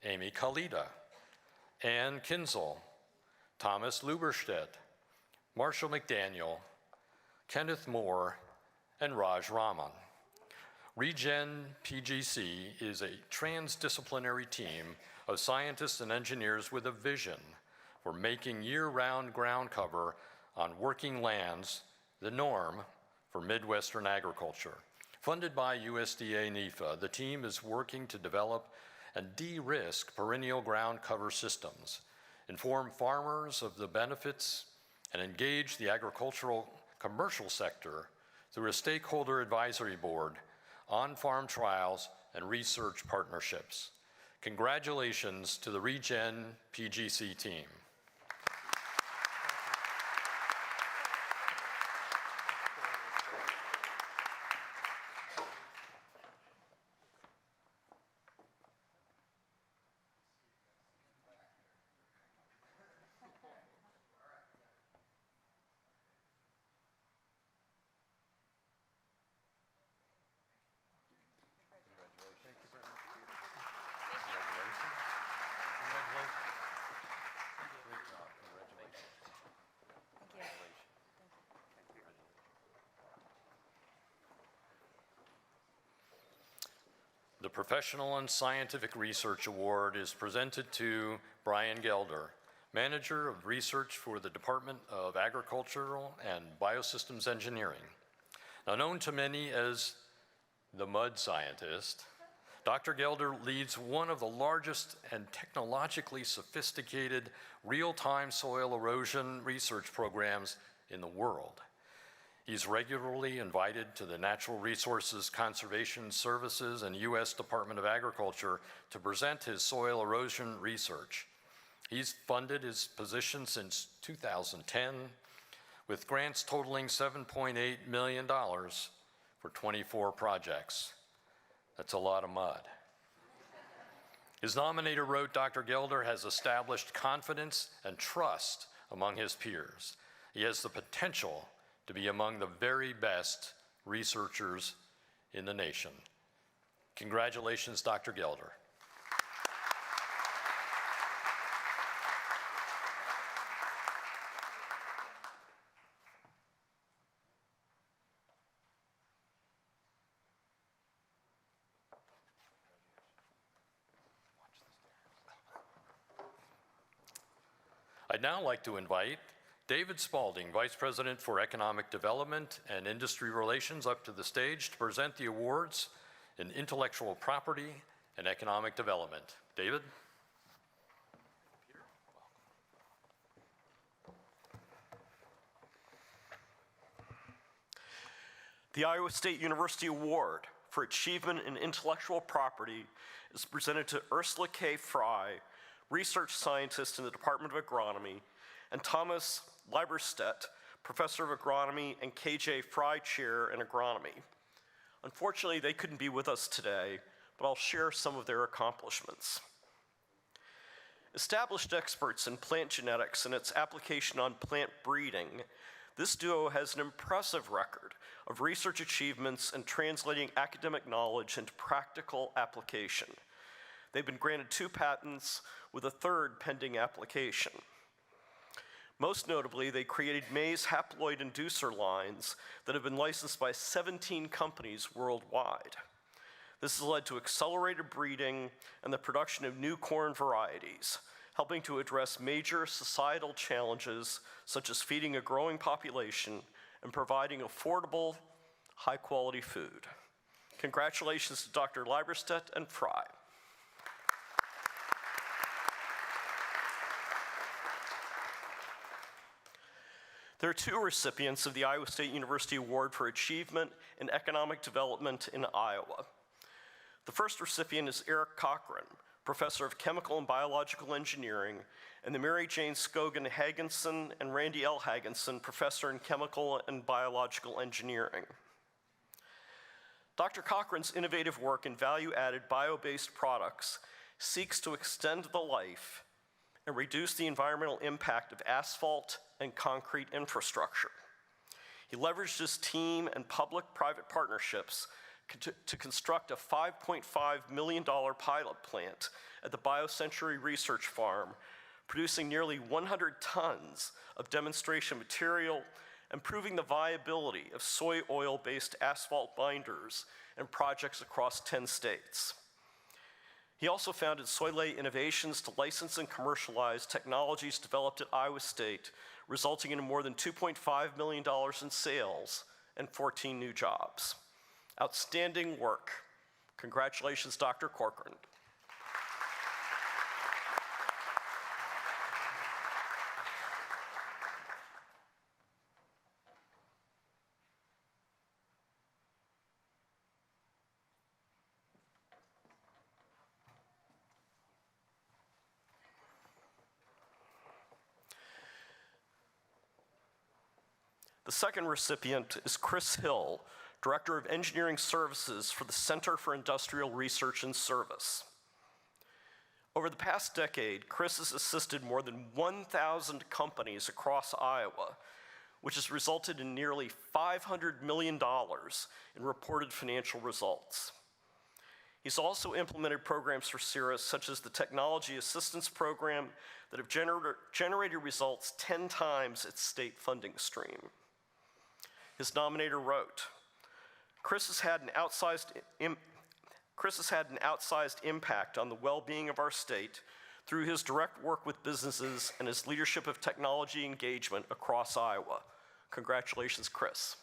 Amy Kalita, Ann Kinzel, Thomas Luberstedt, Marshall McDaniel, Kenneth Moore, and Raj Raman. Regen PGC is a transdisciplinary team of scientists and engineers with a vision for making year-round ground cover on working lands the norm for Midwestern agriculture. Funded by USDA NIFA, the team is working to develop and de-risk perennial ground cover systems, inform farmers of the benefits, and engage the agricultural commercial sector through a stakeholder advisory board, on-farm trials, and research partnerships. Congratulations to the Regen PGC team. The Professional and Scientific Research Award is presented to Brian Gelder, Manager of Research for the Department of Agricultural and Biosystems Engineering. Now known to many as the Mud Scientist, Dr. Gelder leads one of the largest and technologically sophisticated real-time soil erosion research programs in the world. He's regularly invited to the Natural Resources Conservation Services and U.S. Department of Agriculture to present his soil erosion research. He's funded his position since 2010 with grants totaling $7.8 million for 24 projects. That's a lot of mud. His nominator wrote, Dr. Gelder has established confidence and trust among his peers. He has the potential to be among the very best researchers in the nation. Congratulations, Dr. Gelder. I'd now like to invite David Spalding, Vice President for Economic Development and Industry Relations, up to the stage to present the awards in intellectual property and economic development. David? The Iowa State University Award for Achievement in Intellectual Property is presented to Ursula K. Fry, research scientist in the Department of Agronomy, and Thomas Lieberstedt, professor of agronomy and KJ Fry chair in agronomy. Unfortunately, they couldn't be with us today, but I'll share some of their accomplishments. Established experts in plant genetics and its application on plant breeding, this duo has an impressive record of research achievements in translating academic knowledge into practical application. They've been granted 2 patents, with a 3rd pending application. Most notably, they created maize haploid inducer lines that have been licensed by 17 companies worldwide. This has led to accelerated breeding and the production of new corn varieties, helping to address major societal challenges such as feeding a growing population and providing affordable, high-quality food. Congratulations to Dr. Lieberstedt and Fry. There are 2 recipients of the Iowa State University Award for Achievement in Economic Development in Iowa. The first recipient is Eric Cochran, professor of chemical and biological engineering, and the Mary Jane Scogan Hagenson and Randy L. Hagenson, professor in chemical and biological engineering. Dr. Cochran's innovative work in value-added bio-based products seeks to extend the life and reduce the environmental impact of asphalt and concrete infrastructure. He leveraged his team and public-private partnerships to construct a $5.5 million pilot plant at the BioCentury Research Farm, producing nearly 100 tons of demonstration material and proving the viability of soy oil-based asphalt binders in projects across 10 states. He also founded Soylay Innovations to license and commercialize technologies developed at Iowa State, resulting in more than $2.5 million in sales and 14 new jobs. Outstanding work. Congratulations, Dr. Cochran. The second recipient is Chris Hill, Director of Engineering Services for the Center for Industrial Research and Service. Over the past decade, Chris has assisted more than 1,000 companies across Iowa, which has resulted in nearly $500 million in reported financial results. He's also implemented programs for CIRRUS, such as the Technology Assistance Program, that have generated results 10 times its state funding stream. His nominator wrote, Chris has had an outsized impact on the well-being of our state through his direct work with businesses and his leadership of technology engagement across Iowa. Congratulations, Chris.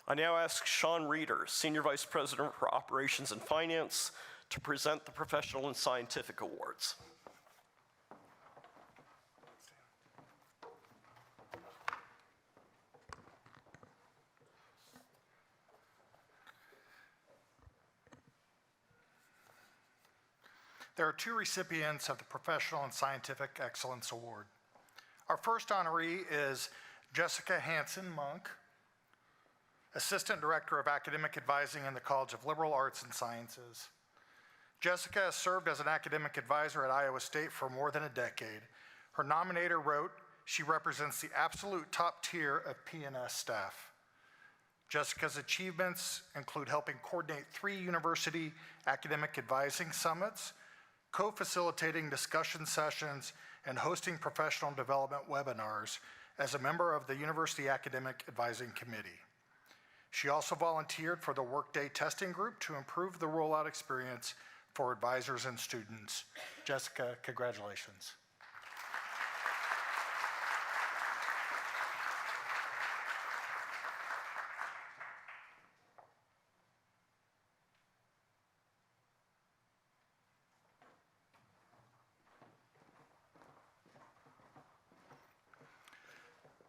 I now ask Sean Reeder, Senior Vice President for Operations and Finance, to present the Professional and Scientific Awards. There are two recipients of the Professional and Scientific Excellence Award. Our first honoree is Jessica Hansen Monk, Assistant Director of Academic Advising in the College of Liberal Arts and Sciences. Jessica has served as an academic advisor at Iowa State for more than a decade. Her nominator wrote, "She represents the absolute top tier of P&S staff." Jessica's achievements include helping coordinate 3 university academic advising summits, co-facilitating discussion sessions, and hosting professional development webinars as a member of the University Academic Advising Committee. She also volunteered for the Workday Testing Group to improve the rollout experience for advisors and students. Jessica, congratulations.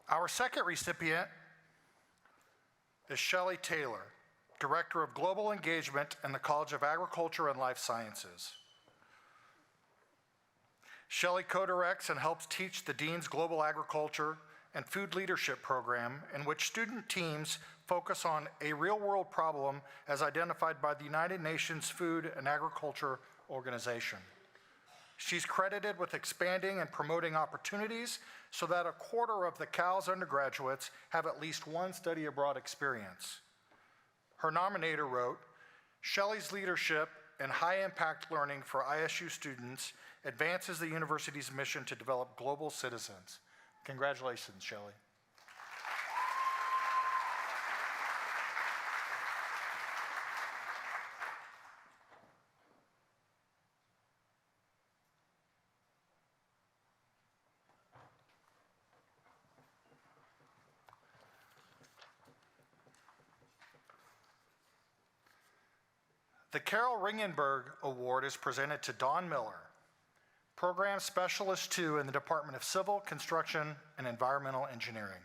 Our second recipient is Shelley Taylor, Director of Global Engagement in the College of Agriculture and Life Sciences. Shelley co-directs and helps teach the Dean's Global Agriculture and Food Leadership Program, in which student teams focus on a real-world problem as identified by the United Nations Food and Agriculture Organization. She's credited with expanding and promoting opportunities so that 1/4 of the CALS undergraduates have at least one study abroad experience. Her nominator wrote, "Shelley's leadership and high-impact learning for ISU students advances the university's mission to develop global citizens." Congratulations, Shelley. The Carol Ringenberg Award is presented to Dawn Miller, Program Specialist 2 in the Department of Civil, Construction, and Environmental Engineering.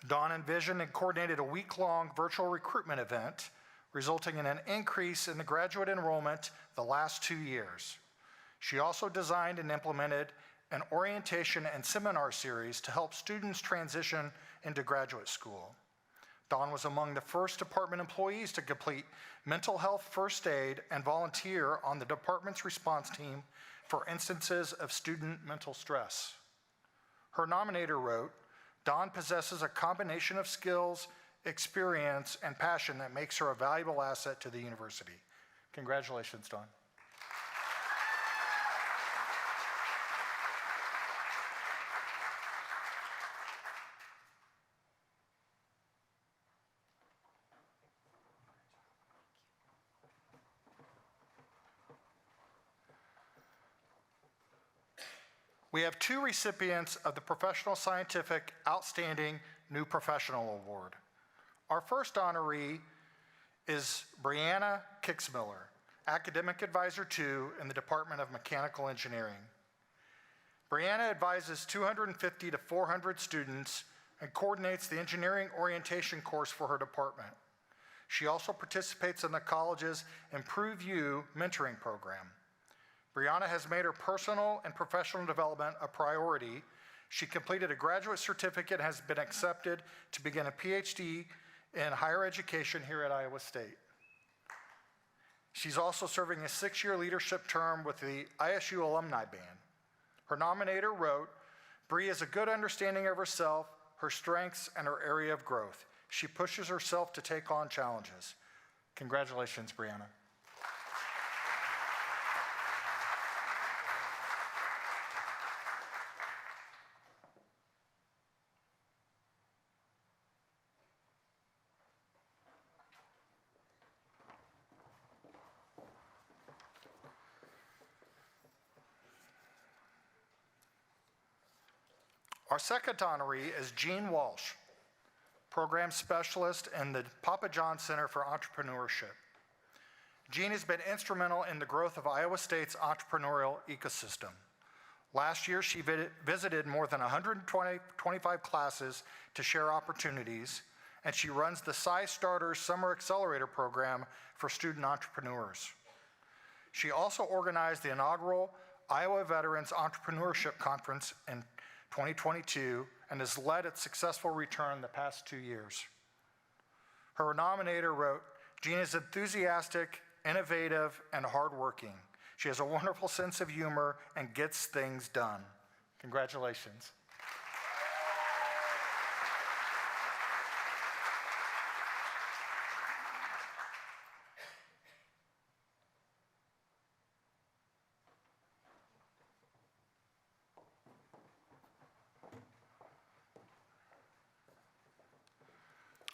Dawn envisioned and coordinated a week-long virtual recruitment event, resulting in an increase in the graduate enrollment the last 2 years. She also designed and implemented an orientation and seminar series to help students transition into graduate school. Dawn was among the first department employees to complete mental health first aid and volunteer on the department's response team for instances of student mental stress. Her nominator wrote, "Dawn possesses a combination of skills, experience, and passion that makes her a valuable asset to the university." Congratulations, Dawn. We have 2 recipients of the Professional Scientific Outstanding New Professional Award. Our first honoree is Brianna Kixmiller, Academic Advisor 2 in the Department of Mechanical Engineering. Brianna advises 250 to 400 students and coordinates the engineering orientation course for her department. She also participates in the college's Improve You mentoring program. Brianna has made her personal and professional development a priority. She completed a graduate certificate and has been accepted to begin a PhD in higher education here at Iowa State. She's also serving a 6-year leadership term with the ISU Alumni Band. Her nominator wrote, "Bree has a good understanding of herself, her strengths, and her area of growth. She pushes herself to take on challenges." Congratulations, Brianna. Our second honoree is Jean Walsh, Program Specialist in the Papa John Center for Entrepreneurship. Jean has been instrumental in the growth of Iowa State's entrepreneurial ecosystem. Last year, she visited more than 125 classes to share opportunities, and she runs the SciStarters Summer Accelerator Program for student entrepreneurs. She also organized the inaugural Iowa Veterans Entrepreneurship Conference in 2022 and has led its successful return the past 2 years. Her nominator wrote, "Jean is enthusiastic, innovative, and hardworking. She has a wonderful sense of humor and gets things done." Congratulations.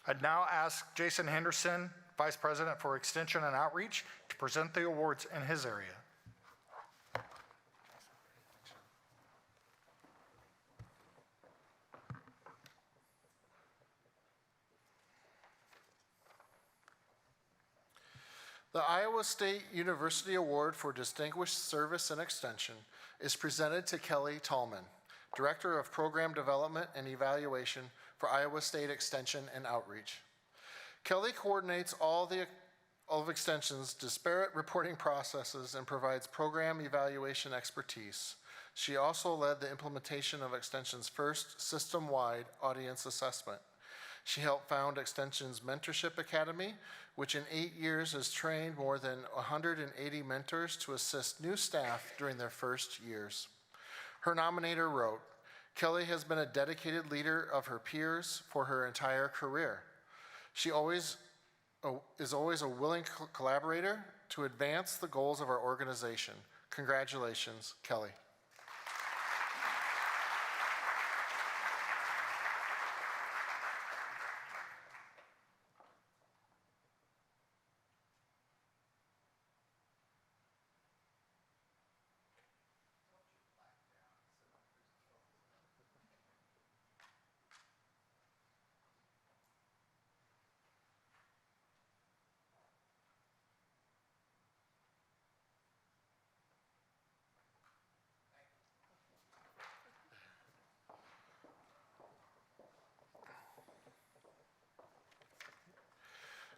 I'd now ask Jason Henderson, Vice President for Extension and Outreach, to present the awards in his area. The Iowa State University Award for Distinguished Service and Extension is presented to Kelly Tallman, Director of Program Development and Evaluation for Iowa State Extension and Outreach. Kelly coordinates all of Extension's disparate reporting processes and provides program evaluation expertise. She also led the implementation of Extension's first system-wide audience assessment. She helped found Extension's Mentorship Academy, which in 8 years has trained more than 180 mentors to assist new staff during their first years. Her nominator wrote, "Kelly has been a dedicated leader of her peers for her entire career. She is always a willing collaborator to advance the goals of our organization. Congratulations, Kelly."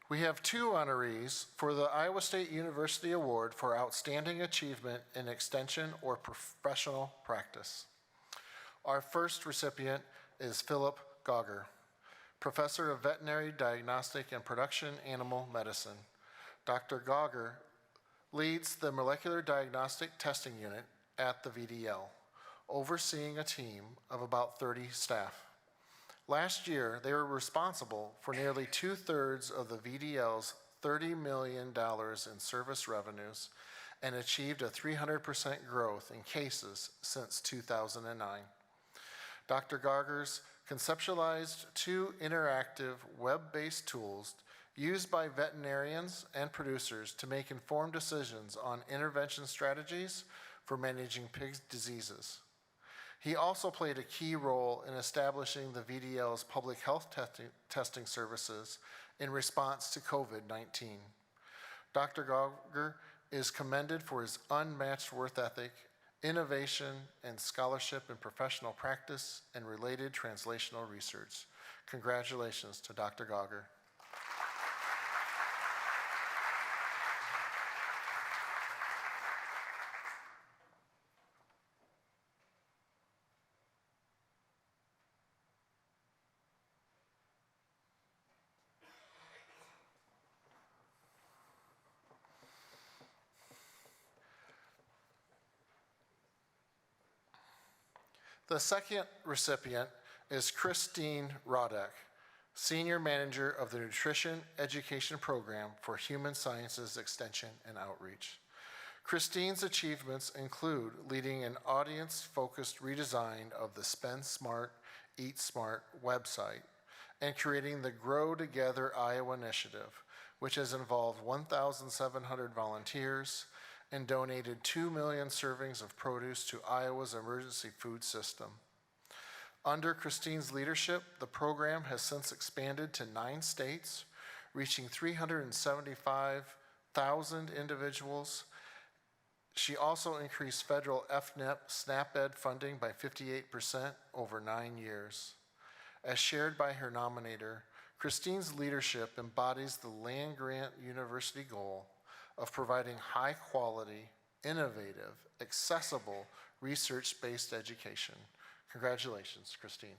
We have 2 honorees for the Iowa State University Award for Outstanding Achievement in Extension or Professional Practice. Our first recipient is Philip Gauger, Professor of Veterinary Diagnostic and Production Animal Medicine. Dr. Gauger leads the Molecular Diagnostic Testing Unit at the VDL, overseeing a team of about 30 staff. Last year, they were responsible for nearly 2/3 of the VDL's $30 million in service revenues and achieved a 300% growth in cases since 2009. Dr. Gauger's conceptualized 2 interactive web-based tools used by veterinarians and producers to make informed decisions on intervention strategies for managing pig diseases. He also played a key role in establishing the VDL's public health testing services in response to COVID-19. Dr. Gauger is commended for his unmatched work ethic, innovation, and scholarship in professional practice and related translational research. Congratulations to Dr. Gauger. The second recipient is Christine Rodek, Senior Manager of the Nutrition Education Program for Human Sciences Extension and Outreach. Christine's achievements include leading an audience-focused redesign of the Spend Smart, Eat Smart website and creating the Grow Together Iowa initiative, which has involved 1,700 volunteers and donated 2 million servings of produce to Iowa's emergency food system. Under Christine's leadership, the program has since expanded to 9 states, reaching 375,000 individuals. She also increased federal FNEP SNAP-Ed funding by 58% over 9 years. As shared by her nominator, Christine's leadership embodies the land-grant university goal of providing high-quality, innovative, accessible, research-based education. Congratulations, Christine.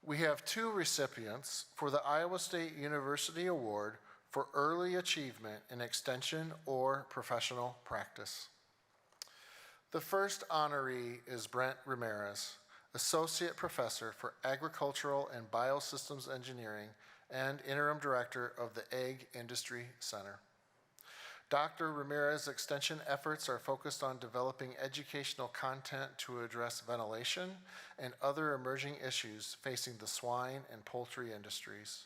We have two recipients for the Iowa State University Award for Early Achievement in Extension or Professional Practice. The first honoree is Brent Ramirez, Associate Professor for Agricultural and Biosystems Engineering and Interim Director of the Egg Industry Center. Dr. Ramirez's extension efforts are focused on developing educational content to address ventilation and other emerging issues facing the swine and poultry industries.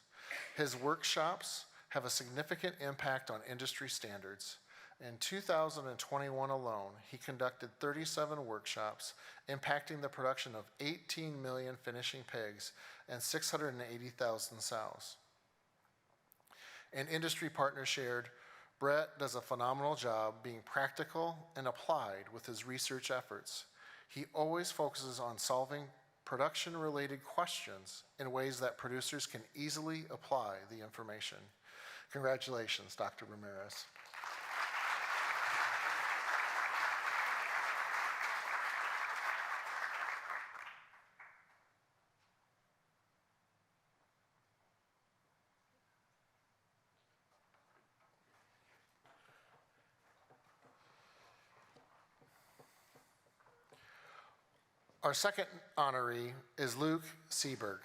His workshops have a significant impact on industry standards. In 2021 alone, he conducted 37 workshops impacting the production of 18 million finishing pigs and 680,000 sows. An industry partner shared, Brett does a phenomenal job being practical and applied with his research efforts. He always focuses on solving production-related questions in ways that producers can easily apply the information. Congratulations, Dr. Ramirez. Our second honoree is Luke Seberg,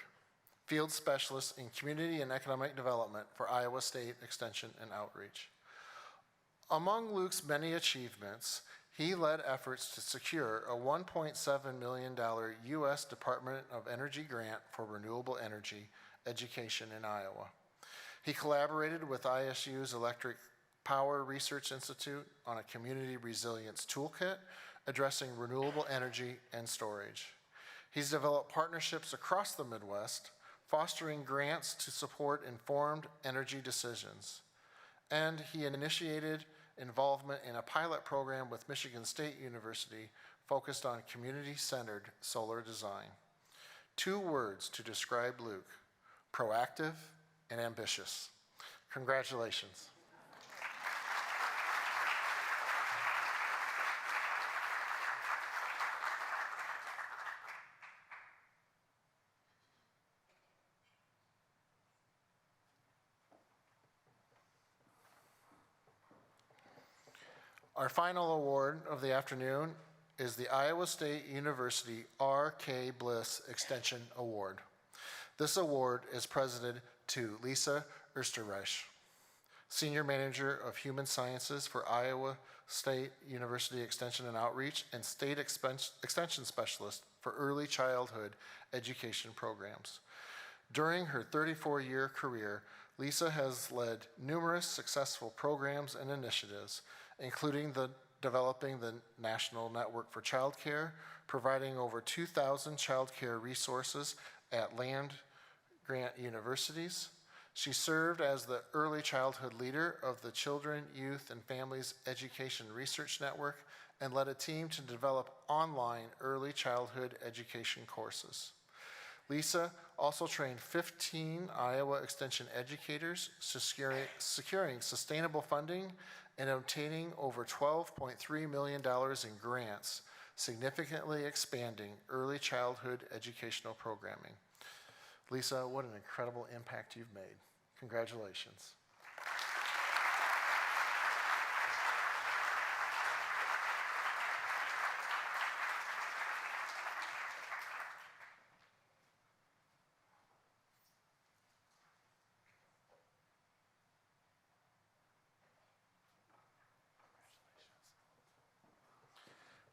Field Specialist in Community and Economic Development for Iowa State Extension and Outreach. Among Luke's many achievements, he led efforts to secure a $1.7 million U.S. Department of Energy grant for renewable energy education in Iowa. He collaborated with ISU's Electric Power Research Institute on a community resilience toolkit addressing renewable energy and storage. He's developed partnerships across the Midwest, fostering grants to support informed energy decisions. And he initiated involvement in a pilot program with Michigan State University focused on community-centered solar design. Two words to describe Luke: proactive and ambitious. Congratulations. Our final award of the afternoon is the Iowa State University R.K. Bliss Extension Award. This award is presented to Lisa Österreich, Senior Manager of Human Sciences for Iowa State University Extension and Outreach and State Extension Specialist for Early Childhood Education Programs. During her 34-year career, Lisa has led numerous successful programs and initiatives, including developing the National Network for Childcare, providing over 2,000 childcare resources at land-grant universities. She served as the early childhood leader of the Children, Youth, and Families Education Research Network and led a team to develop online early childhood education courses. Lisa also trained 15 Iowa Extension educators, securing sustainable funding and obtaining over $12.3 million in grants, significantly expanding early childhood educational programming. Lisa, what an incredible impact you've made. Congratulations.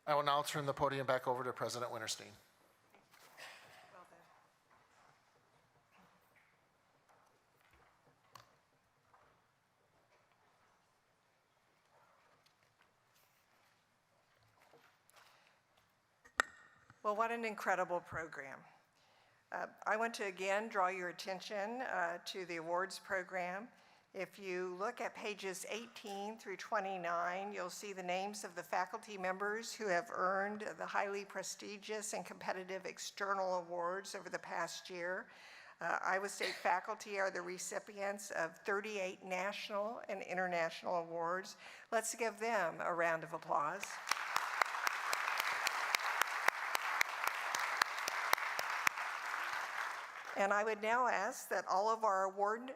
I will now turn the podium back over to President Winterstein. Well, what an incredible program. I want to again draw your attention to the awards program. If you look at pages 18 through 29, you'll see the names of the faculty members who have earned the highly prestigious and competitive external awards over the past year. Iowa State faculty are the recipients of 38 national and international awards. Let's give them a round of applause. And I would now ask that all of our award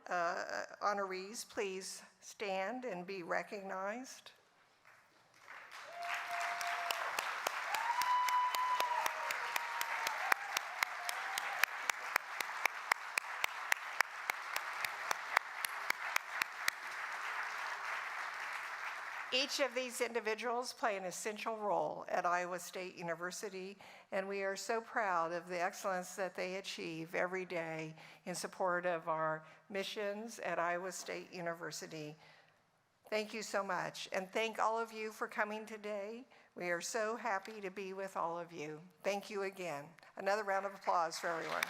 honorees please stand and be recognized. Each of these individuals play an essential role at Iowa State University, and we are so proud of the excellence that they achieve every day in support of our missions at Iowa State University. Thank you so much, and thank all of you for coming today. We are so happy to be with all of you. Thank you again. Another round of applause for everyone.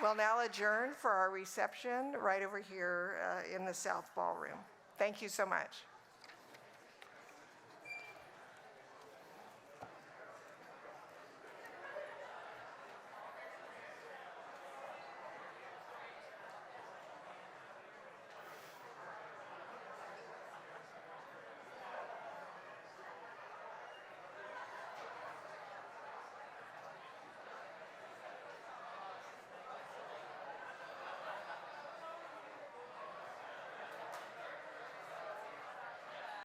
We'll now adjourn for our reception right over here in the South Ballroom. Thank you so much.